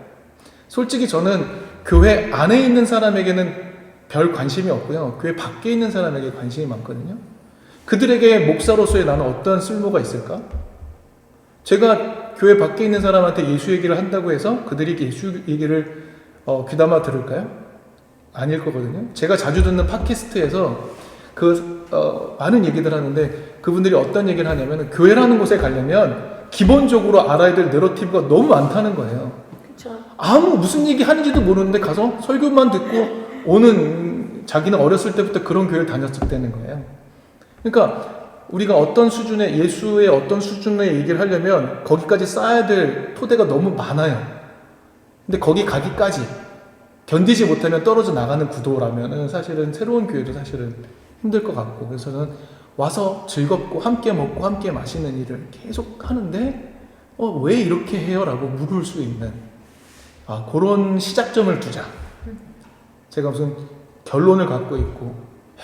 솔직히 저는 교회 안에 있는 사람에게는 별 관심이 없고요, 교회 밖에 있는 사람에게 관심이 많거든요. 그들에게 목사로서의 나는 어떤 쓸모가 있을까? 제가 교회 밖에 있는 사람한테 예수 얘기를 한다고 해서 그들이 예수 얘기를 귀담아 들을까요? 아닐 거거든요. 제가 자주 듣는 팟캐스트에서 많은 얘기들 하는데 그분들이 어떤 얘기를 하냐면 교회라는 곳에 가려면 기본적으로 알아야 될 내러티브가 너무 많다는 거예요. 그렇죠. 무슨 얘기 하는지도 모르는데 가서 설교만 듣고 오는, 자기는 어렸을 때부터 그런 교회를 다녔었다는 거예요. 그러니까 우리가 어떤 수준의, 예수의 어떤 수준의 얘기를 하려면 거기까지 쌓아야 될 토대가 너무 많아요. 근데 거기 가기까지 견디지 못하면 떨어져 나가는 구도라면은 사실은 새로운 교회도 사실은 힘들 것 같고, 그래서 저는 와서 즐겁고 함께 먹고 함께 마시는 일을 계속 하는데 왜 이렇게 해요? 라고 물을 수 있는 그런 시작점을 두자. 제가 무슨 결론을 갖고 있고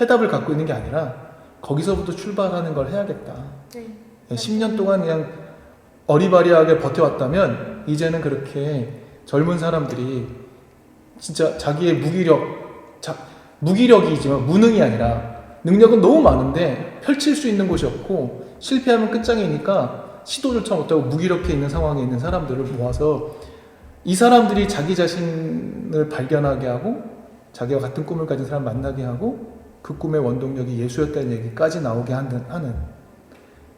해답을 갖고 있는 게 아니라 거기서부터 출발하는 걸 해야겠다. 10년 동안 그냥 어리바리하게 버텨왔다면 이제는 그렇게 젊은 사람들이 진짜 자기의 무기력이지만 무능이 아니라 능력은 너무 많은데 펼칠 수 있는 곳이 없고 실패하면 끝장이니까 시도조차 못하고 무기력해 있는 상황에 있는 사람들을 모아서 이 사람들이 자기 자신을 발견하게 하고 자기와 같은 꿈을 가진 사람 만나게 하고 그 꿈의 원동력이 예수였다는 얘기까지 나오게 하는,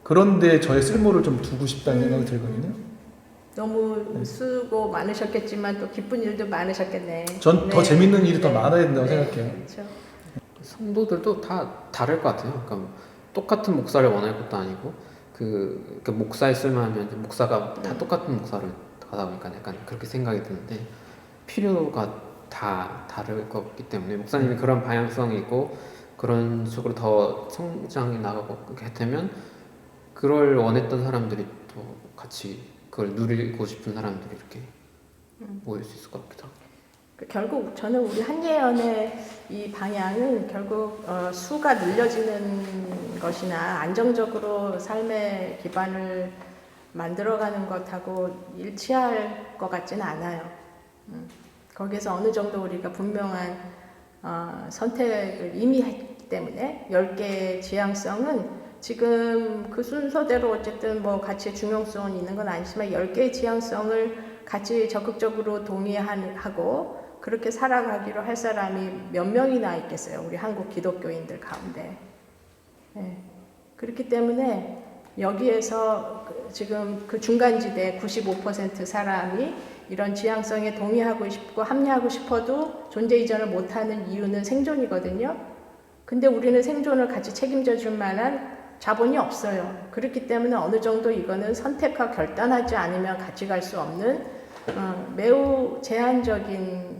그런데 저의 쓸모를 좀 두고 싶다는 생각이 들거든요. 너무 수고 많으셨겠지만 또 기쁜 일도 많으셨겠네. 전 더 재밌는 일이 더 많아야 된다고 생각해요. 그렇죠. 성도들도 다 다를 것 같아요. 그러니까 똑같은 목사를 원할 것도 아니고 그 목사에 쓸만하면 목사가 다 똑같은 목사를 가다 보니까 약간 그렇게 생각이 드는데 필요가 다 다를 거기 때문에 목사님이 그런 방향성이 있고 그런 식으로 더 성장해 나가고 그렇게 되면 그걸 원했던 사람들이 또 같이 그걸 누리고 싶은 사람들이 이렇게 모일 수 있을 것 같기도 하고. 결국 저는 우리 한예연의 이 방향은 결국 수가 늘려지는 것이나 안정적으로 삶의 기반을 만들어가는 것하고 일치할 것 같지는 않아요. 거기에서 어느 정도 우리가 분명한 선택을 이미 했기 때문에 10개의 지향성은 지금 그 순서대로 어쨌든 뭐 같이 중용성은 있는 건 아니지만 10개의 지향성을 같이 적극적으로 동의하고 그렇게 살아가기로 할 사람이 몇 명이나 있겠어요, 우리 한국 기독교인들 가운데. 네. 그렇기 때문에 여기에서 지금 그 중간지대 95% 사람이 이런 지향성에 동의하고 싶고 합리하고 싶어도 존재 이전을 못하는 이유는 생존이거든요. 근데 우리는 생존을 같이 책임져 줄 만한 자본이 없어요. 그렇기 때문에 어느 정도 이거는 선택과 결단하지 않으면 같이 갈 수 없는 매우 제한적인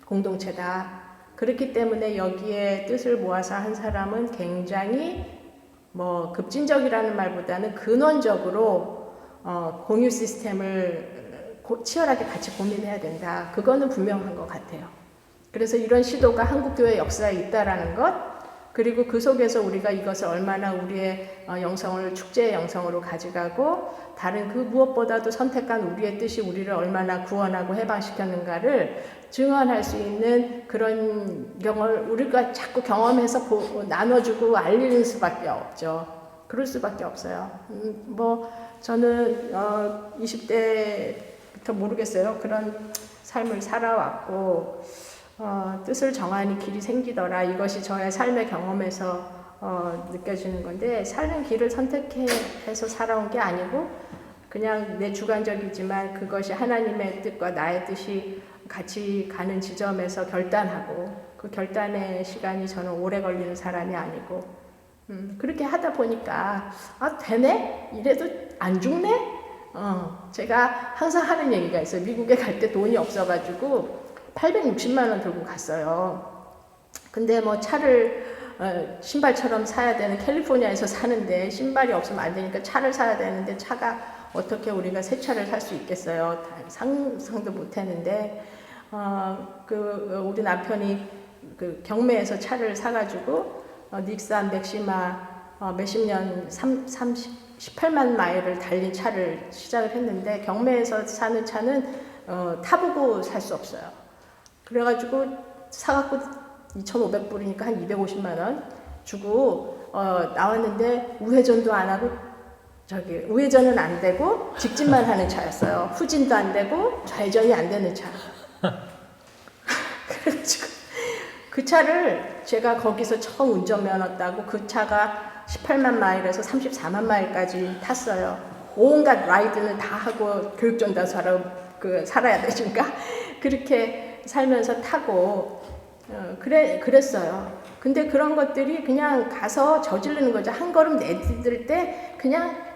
공동체다. 그렇기 때문에 여기에 뜻을 모아서 한 사람은 굉장히 급진적이라는 말보다는 근원적으로 공유 시스템을 치열하게 같이 고민해야 된다. 그거는 분명한 것 같아요. 그래서 이런 시도가 한국교회 역사에 있다라는 것, 그리고 그 속에서 우리가 이것을 얼마나 우리의 영성을 축제의 영성으로 가져가고 다른 그 무엇보다도 선택한 우리의 뜻이 우리를 얼마나 구원하고 해방시켰는가를 증언할 수 있는 그런 경험을 우리가 자꾸 경험해서 나눠주고 알리는 수밖에 없죠. 그럴 수밖에 없어요. 저는 20대부터 모르겠어요. 그런 삶을 살아왔고 뜻을 정하니 길이 생기더라. 이것이 저의 삶의 경험에서 느껴지는 건데 사는 길을 선택해서 살아온 게 아니고 그냥 내 주관적이지만 그것이 하나님의 뜻과 나의 뜻이 같이 가는 지점에서 결단하고 그 결단의 시간이 저는 오래 걸리는 사람이 아니고 그렇게 하다 보니까 되네? 이래도 안 죽네? 제가 항상 하는 얘기가 있어요. 미국에 갈 때 돈이 없어가지고 860만 원 들고 갔어요. 근데 뭐 차를 신발처럼 사야 되는 캘리포니아에서 사는데 신발이 없으면 안 되니까 차를 사야 되는데 차가 어떻게 우리가 새 차를 살 수 있겠어요? 상상도 못 했는데 우리 남편이 그 경매에서 차를 사가지고 닉산 맥시마 몇십 년 18만 마일을 달린 차를 시작을 했는데 경매에서 사는 차는 타보고 살 수 없어요. 그래가지고 사갖고 2,500불이니까 한 250만 원 주고 나왔는데 우회전도 안 하고 우회전은 안 되고 직진만 하는 차였어요. 후진도 안 되고 좌회전이 안 되는 차. 그래가지고 그 차를 제가 거기서 처음 운전면허 따고 그 차가 18만 마일에서 34만 마일까지 탔어요. 온갖 라이드는 다 하고 교육전도 살아야 되니까 그렇게 살면서 타고 그랬어요. 근데 그런 것들이 그냥 가서 저지르는 거죠. 한 걸음 내디딜 때 그냥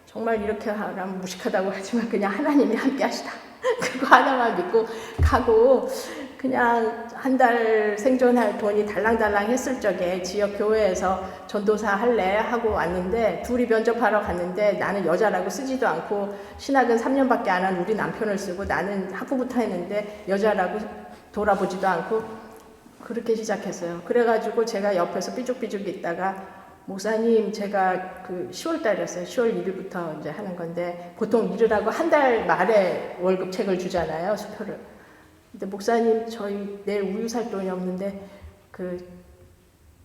정말 이렇게 하면 무식하다고 하지만 그냥 하나님이 함께 하시다. 그거 하나만 믿고 가고 그냥 한 달 생존할 돈이 달랑달랑 했을 적에 지역 교회에서 전도사 할래 하고 왔는데 둘이 면접하러 갔는데 나는 여자라고 쓰지도 않고 신학은 3년밖에 안 한 우리 남편을 쓰고 나는 학부부터 했는데 여자라고 돌아보지도 않고 그렇게 시작했어요. 그래가지고 제가 옆에서 삐죽삐죽 있다가 목사님 제가 그 10월 달이었어요. 10월 1일부터 이제 하는 건데 보통 일을 한 달 말에 월급 책을 주잖아요. 수표를. 근데 목사님 저희 내일 우유 살 돈이 없는데 그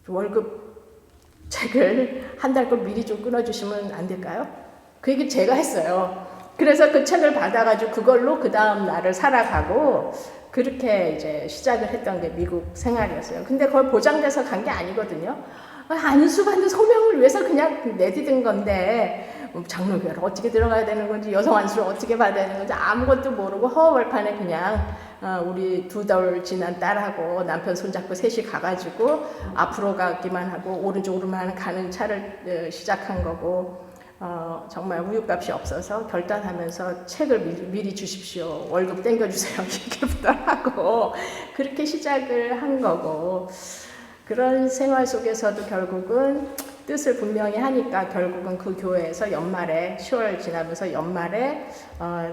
월급 책을 한 달 걸 미리 좀 끊어주시면 안 될까요? 그 얘기를 제가 했어요. 그래서 그 책을 받아가지고 그걸로 그 다음 날을 살아가고 그렇게 이제 시작을 했던 게 미국 생활이었어요. 근데 그걸 보장돼서 간 게 아니거든요. 안수받는 소명을 위해서 그냥 내디딘 건데 장로교회를 어떻게 들어가야 되는 건지 여성 안수를 어떻게 받아야 되는 건지 아무것도 모르고 허허벌판에 그냥 우리 2돌 지난 딸하고 남편 손잡고 셋이 가가지고 앞으로 가기만 하고 오른쪽으로만 가는 차를 시작한 거고 정말 우유값이 없어서 결단하면서 책을 미리 주십시오. 월급 땡겨주세요. 이렇게부터 하고 그렇게 시작을 한 거고 그런 생활 속에서도 결국은 뜻을 분명히 하니까 결국은 그 교회에서 연말에 10월 지나면서 연말에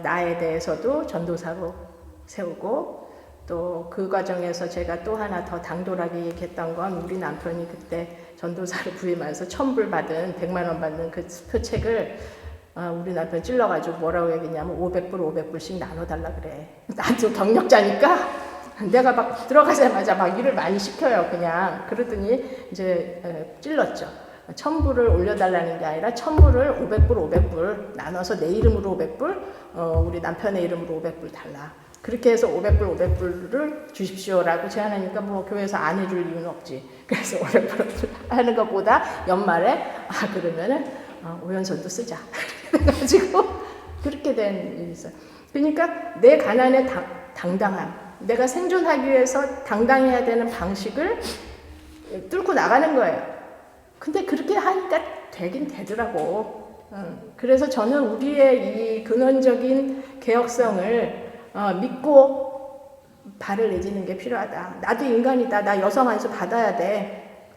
나에 대해서도 전도사로 세우고 또 그 과정에서 제가 또 하나 더 당돌하게 얘기했던 건 우리 남편이 그때 전도사를 부임해서 1,000불 받은 100만 원 받는 그 수표책을 우리 남편 찔러가지고 뭐라고 얘기했냐면 500불씩 나눠달라 그래. 나도 경력자니까 내가 막 들어가자마자 막 일을 많이 시켜요 그냥. 그러더니 이제 찔렀죠. 1,000불을 올려달라는 게 아니라 1,000불을 500불 나눠서 내 이름으로 500불 우리 남편의 이름으로 500불 달라. 그렇게 해서 500불을 주십시오라고 제안하니까 뭐 교회에서 안 해줄 이유는 없지. 그래서 500불 하는 것보다 연말에 그러면은 오연선도 쓰자. 그래가지고 그렇게 된 일이 있어요. 그러니까 내 가난의 당당함, 내가 생존하기 위해서 당당해야 되는 방식을 뚫고 나가는 거예요. 근데 그렇게 하니까 되긴 되더라고. 그래서 저는 우리의 이 근원적인 개혁성을 믿고 발을 내딛는 게 필요하다. 나도 인간이다. 나 여성 안수 받아야 돼.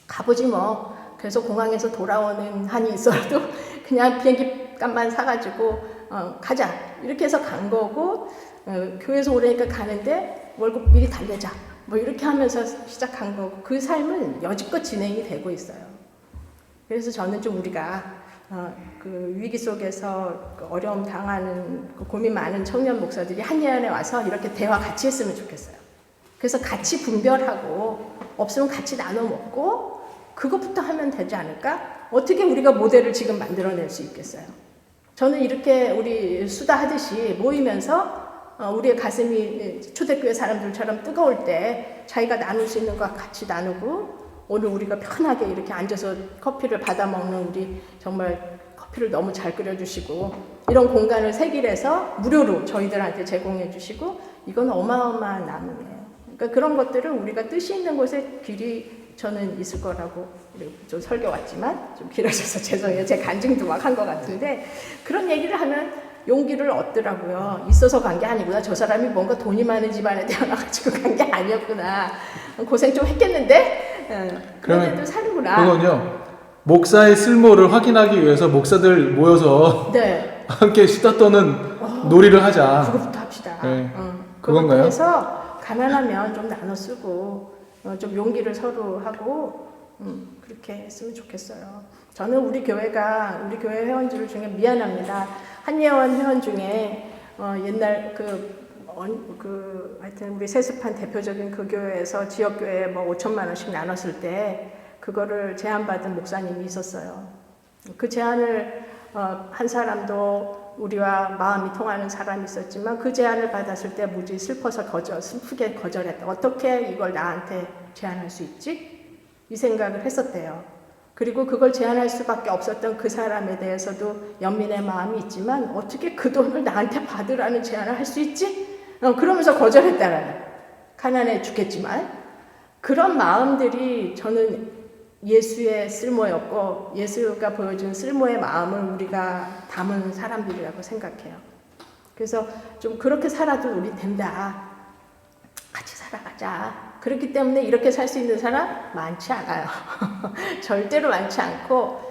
가보지 뭐. 그래서 공항에서 돌아오는 한이 있어도 그냥 비행기 값만 사가지고 가자. 이렇게 해서 간 거고 교회에서 오래니까 가는데 월급 미리 달래자. 뭐 이렇게 하면서 시작한 거고 그 삶은 여지껏 진행이 되고 있어요. 그래서 저는 좀 우리가 그 위기 속에서 어려움 당하는 고민 많은 청년 목사들이 한예안에 와서 이렇게 대화 같이 했으면 좋겠어요. 그래서 같이 분별하고 없으면 같이 나눠 먹고 그것부터 하면 되지 않을까? 어떻게 우리가 모델을 지금 만들어낼 수 있겠어요? 저는 이렇게 우리 수다하듯이 모이면서 우리의 가슴이 초대교회 사람들처럼 뜨거울 때 자기가 나눌 수 있는 거 같이 나누고 오늘 우리가 편하게 이렇게 앉아서 커피를 받아 먹는 우리 정말 커피를 너무 잘 끓여주시고 이런 공간을 세길에서 무료로 저희들한테 제공해 주시고 이건 어마어마한 나눔이에요. 그러니까 그런 것들을 우리가 뜻이 있는 곳에 길이 저는 있을 거라고 좀 설교 왔지만 좀 길어져서 죄송해요. 제 간증도 막 한 것 같은데 그런 얘기를 하면 용기를 얻더라고요. 있어서 간 게 아니구나. 저 사람이 뭔가 돈이 많은 집안에 태어나가지고 간 게 아니었구나. 고생 좀 했겠는데 그런데도 사는구나. 그건요. 목사의 쓸모를 확인하기 위해서 목사들 모여서 네. 함께 수다 떠는 놀이를 하자. 그거부터 합시다. 네. 그것부터 그건가요? 해서 가난하면 좀 나눠 쓰고 좀 용기를 서로 하고 그렇게 했으면 좋겠어요. 저는 우리 교회 회원들 중에 미안합니다. 한예원 회원 중에 옛날 하여튼 우리 세습한 대표적인 그 교회에서 지역 교회에 뭐 5천만 원씩 나눴을 때 그거를 제안받은 목사님이 있었어요. 그 제안을 한 사람도 우리와 마음이 통하는 사람이 있었지만 그 제안을 받았을 때 무지 슬프게 거절했다. 어떻게 이걸 나한테 제안할 수 있지? 이 생각을 했었대요. 그리고 그걸 제안할 수밖에 없었던 그 사람에 대해서도 연민의 마음이 있지만 어떻게 그 돈을 나한테 받으라는 제안을 할 수 있지? 그러면서 거절했다라는. 가난해 죽겠지만 그런 마음들이 저는 예수의 쓸모였고 예수가 보여준 쓸모의 마음을 우리가 담은 사람들이라고 생각해요. 그래서 좀 그렇게 살아도 우리 된다. 같이 살아가자. 그렇기 때문에 이렇게 살 수 있는 사람 많지 않아요. 절대로 많지 않고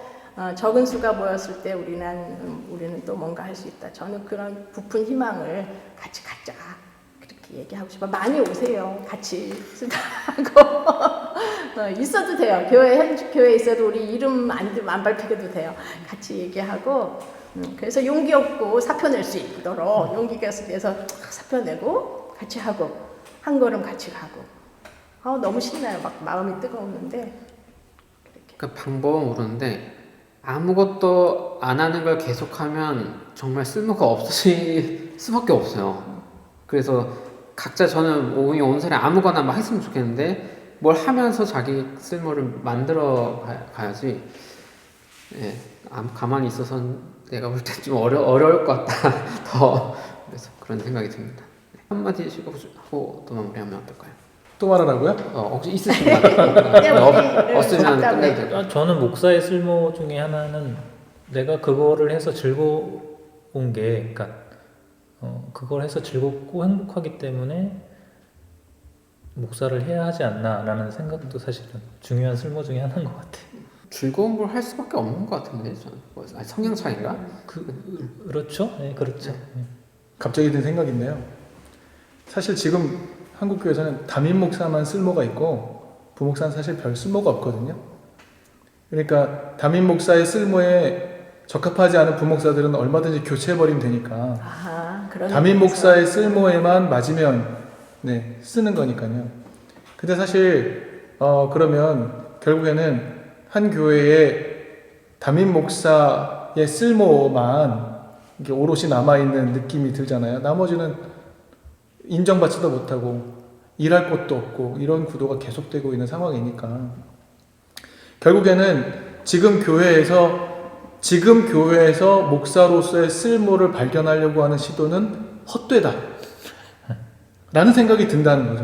적은 수가 모였을 때 우리는 또 뭔가 할 수 있다. 저는 그런 부푼 희망을 같이 갖자. 그렇게 얘기하고 싶어요. 많이 오세요. 같이 수다하고 있어도 돼요. 교회에 있어도 우리 이름 안 밝히게도 돼요. 같이 얘기하고 그래서 용기 얻고 사표 낼 수 있도록 용기가 내서 사표 내고 같이 하고 한 걸음 같이 가고 너무 신나요. 막 마음이 뜨거웠는데 그 방법은 모르는데 아무것도 안 하는 걸 계속하면 정말 쓸모가 없을 수밖에 없어요. 그래서 각자 저는 온 사람이 아무거나 막 했으면 좋겠는데 뭘 하면서 자기 쓸모를 만들어 가야지. 예, 가만히 있어서는 내가 볼 때 좀 어려울 것 같다. 더 그래서 그런 생각이 듭니다. 한마디 하고 또 마무리하면 어떨까요? 또 말하라고요? 혹시 있으신 분 없으면 끝내도 될까요? 저는 목사의 쓸모 중에 하나는 내가 그거를 해서 즐거운 게, 그러니까 그걸 해서 즐겁고 행복하기 때문에 목사를 해야 하지 않나라는 생각도 사실은 중요한 쓸모 중에 하나인 것 같아요. 즐거운 걸 할 수밖에 없는 것 같은데 저는 성향 차이인가? 그렇죠? 네, 그렇죠. 네. 갑자기 든 생각인데요. 사실 지금 한국 교회에서는 담임 목사만 쓸모가 있고 부목사는 사실 별 쓸모가 없거든요. 그러니까 담임 목사의 쓸모에 적합하지 않은 부목사들은 얼마든지 교체해버리면 되니까 담임 목사의 쓸모에만 맞으면 쓰는 거니까요. 근데 사실 그러면 결국에는 한 교회의 담임 목사의 쓸모만 이렇게 오롯이 남아있는 느낌이 들잖아요. 나머지는 인정받지도 못하고 일할 곳도 없고 이런 구도가 계속되고 있는 상황이니까 결국에는 지금 교회에서 목사로서의 쓸모를 발견하려고 하는 시도는 헛되다 라는 생각이 든다는 거죠.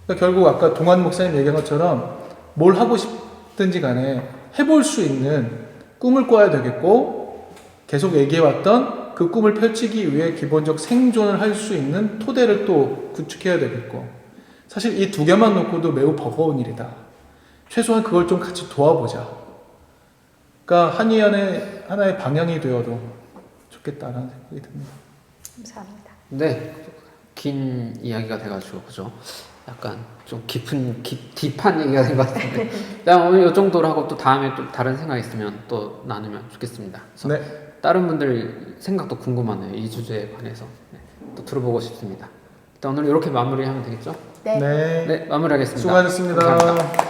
그러니까 결국 아까 동환 목사님 얘기한 것처럼 뭘 하고 싶든지 간에 해볼 수 있는 꿈을 꿔야 되겠고 계속 얘기해왔던 그 꿈을 펼치기 위해 기본적 생존을 할 수 있는 토대를 또 구축해야 되겠고 사실 이 두 개만 놓고도 매우 버거운 일이다. 최소한 그걸 좀 같이 도와보자. 그러니까 하나의 방향이 되어도 좋겠다라는 생각이 듭니다. 감사합니다. 네, 긴 이야기가 돼가지고 그죠? 약간 좀 딥한 얘기가 된 것 같은데 오늘 이 정도로 하고 또 다음에 또 다른 생각 있으면 또 나누면 좋겠습니다. 그래서 다른 분들 생각도 궁금하네요. 이 주제에 관해서 또 들어보고 싶습니다. 일단 오늘 이렇게 마무리하면 되겠죠? 네. 네, 마무리하겠습니다. 수고하셨습니다. 감사합니다.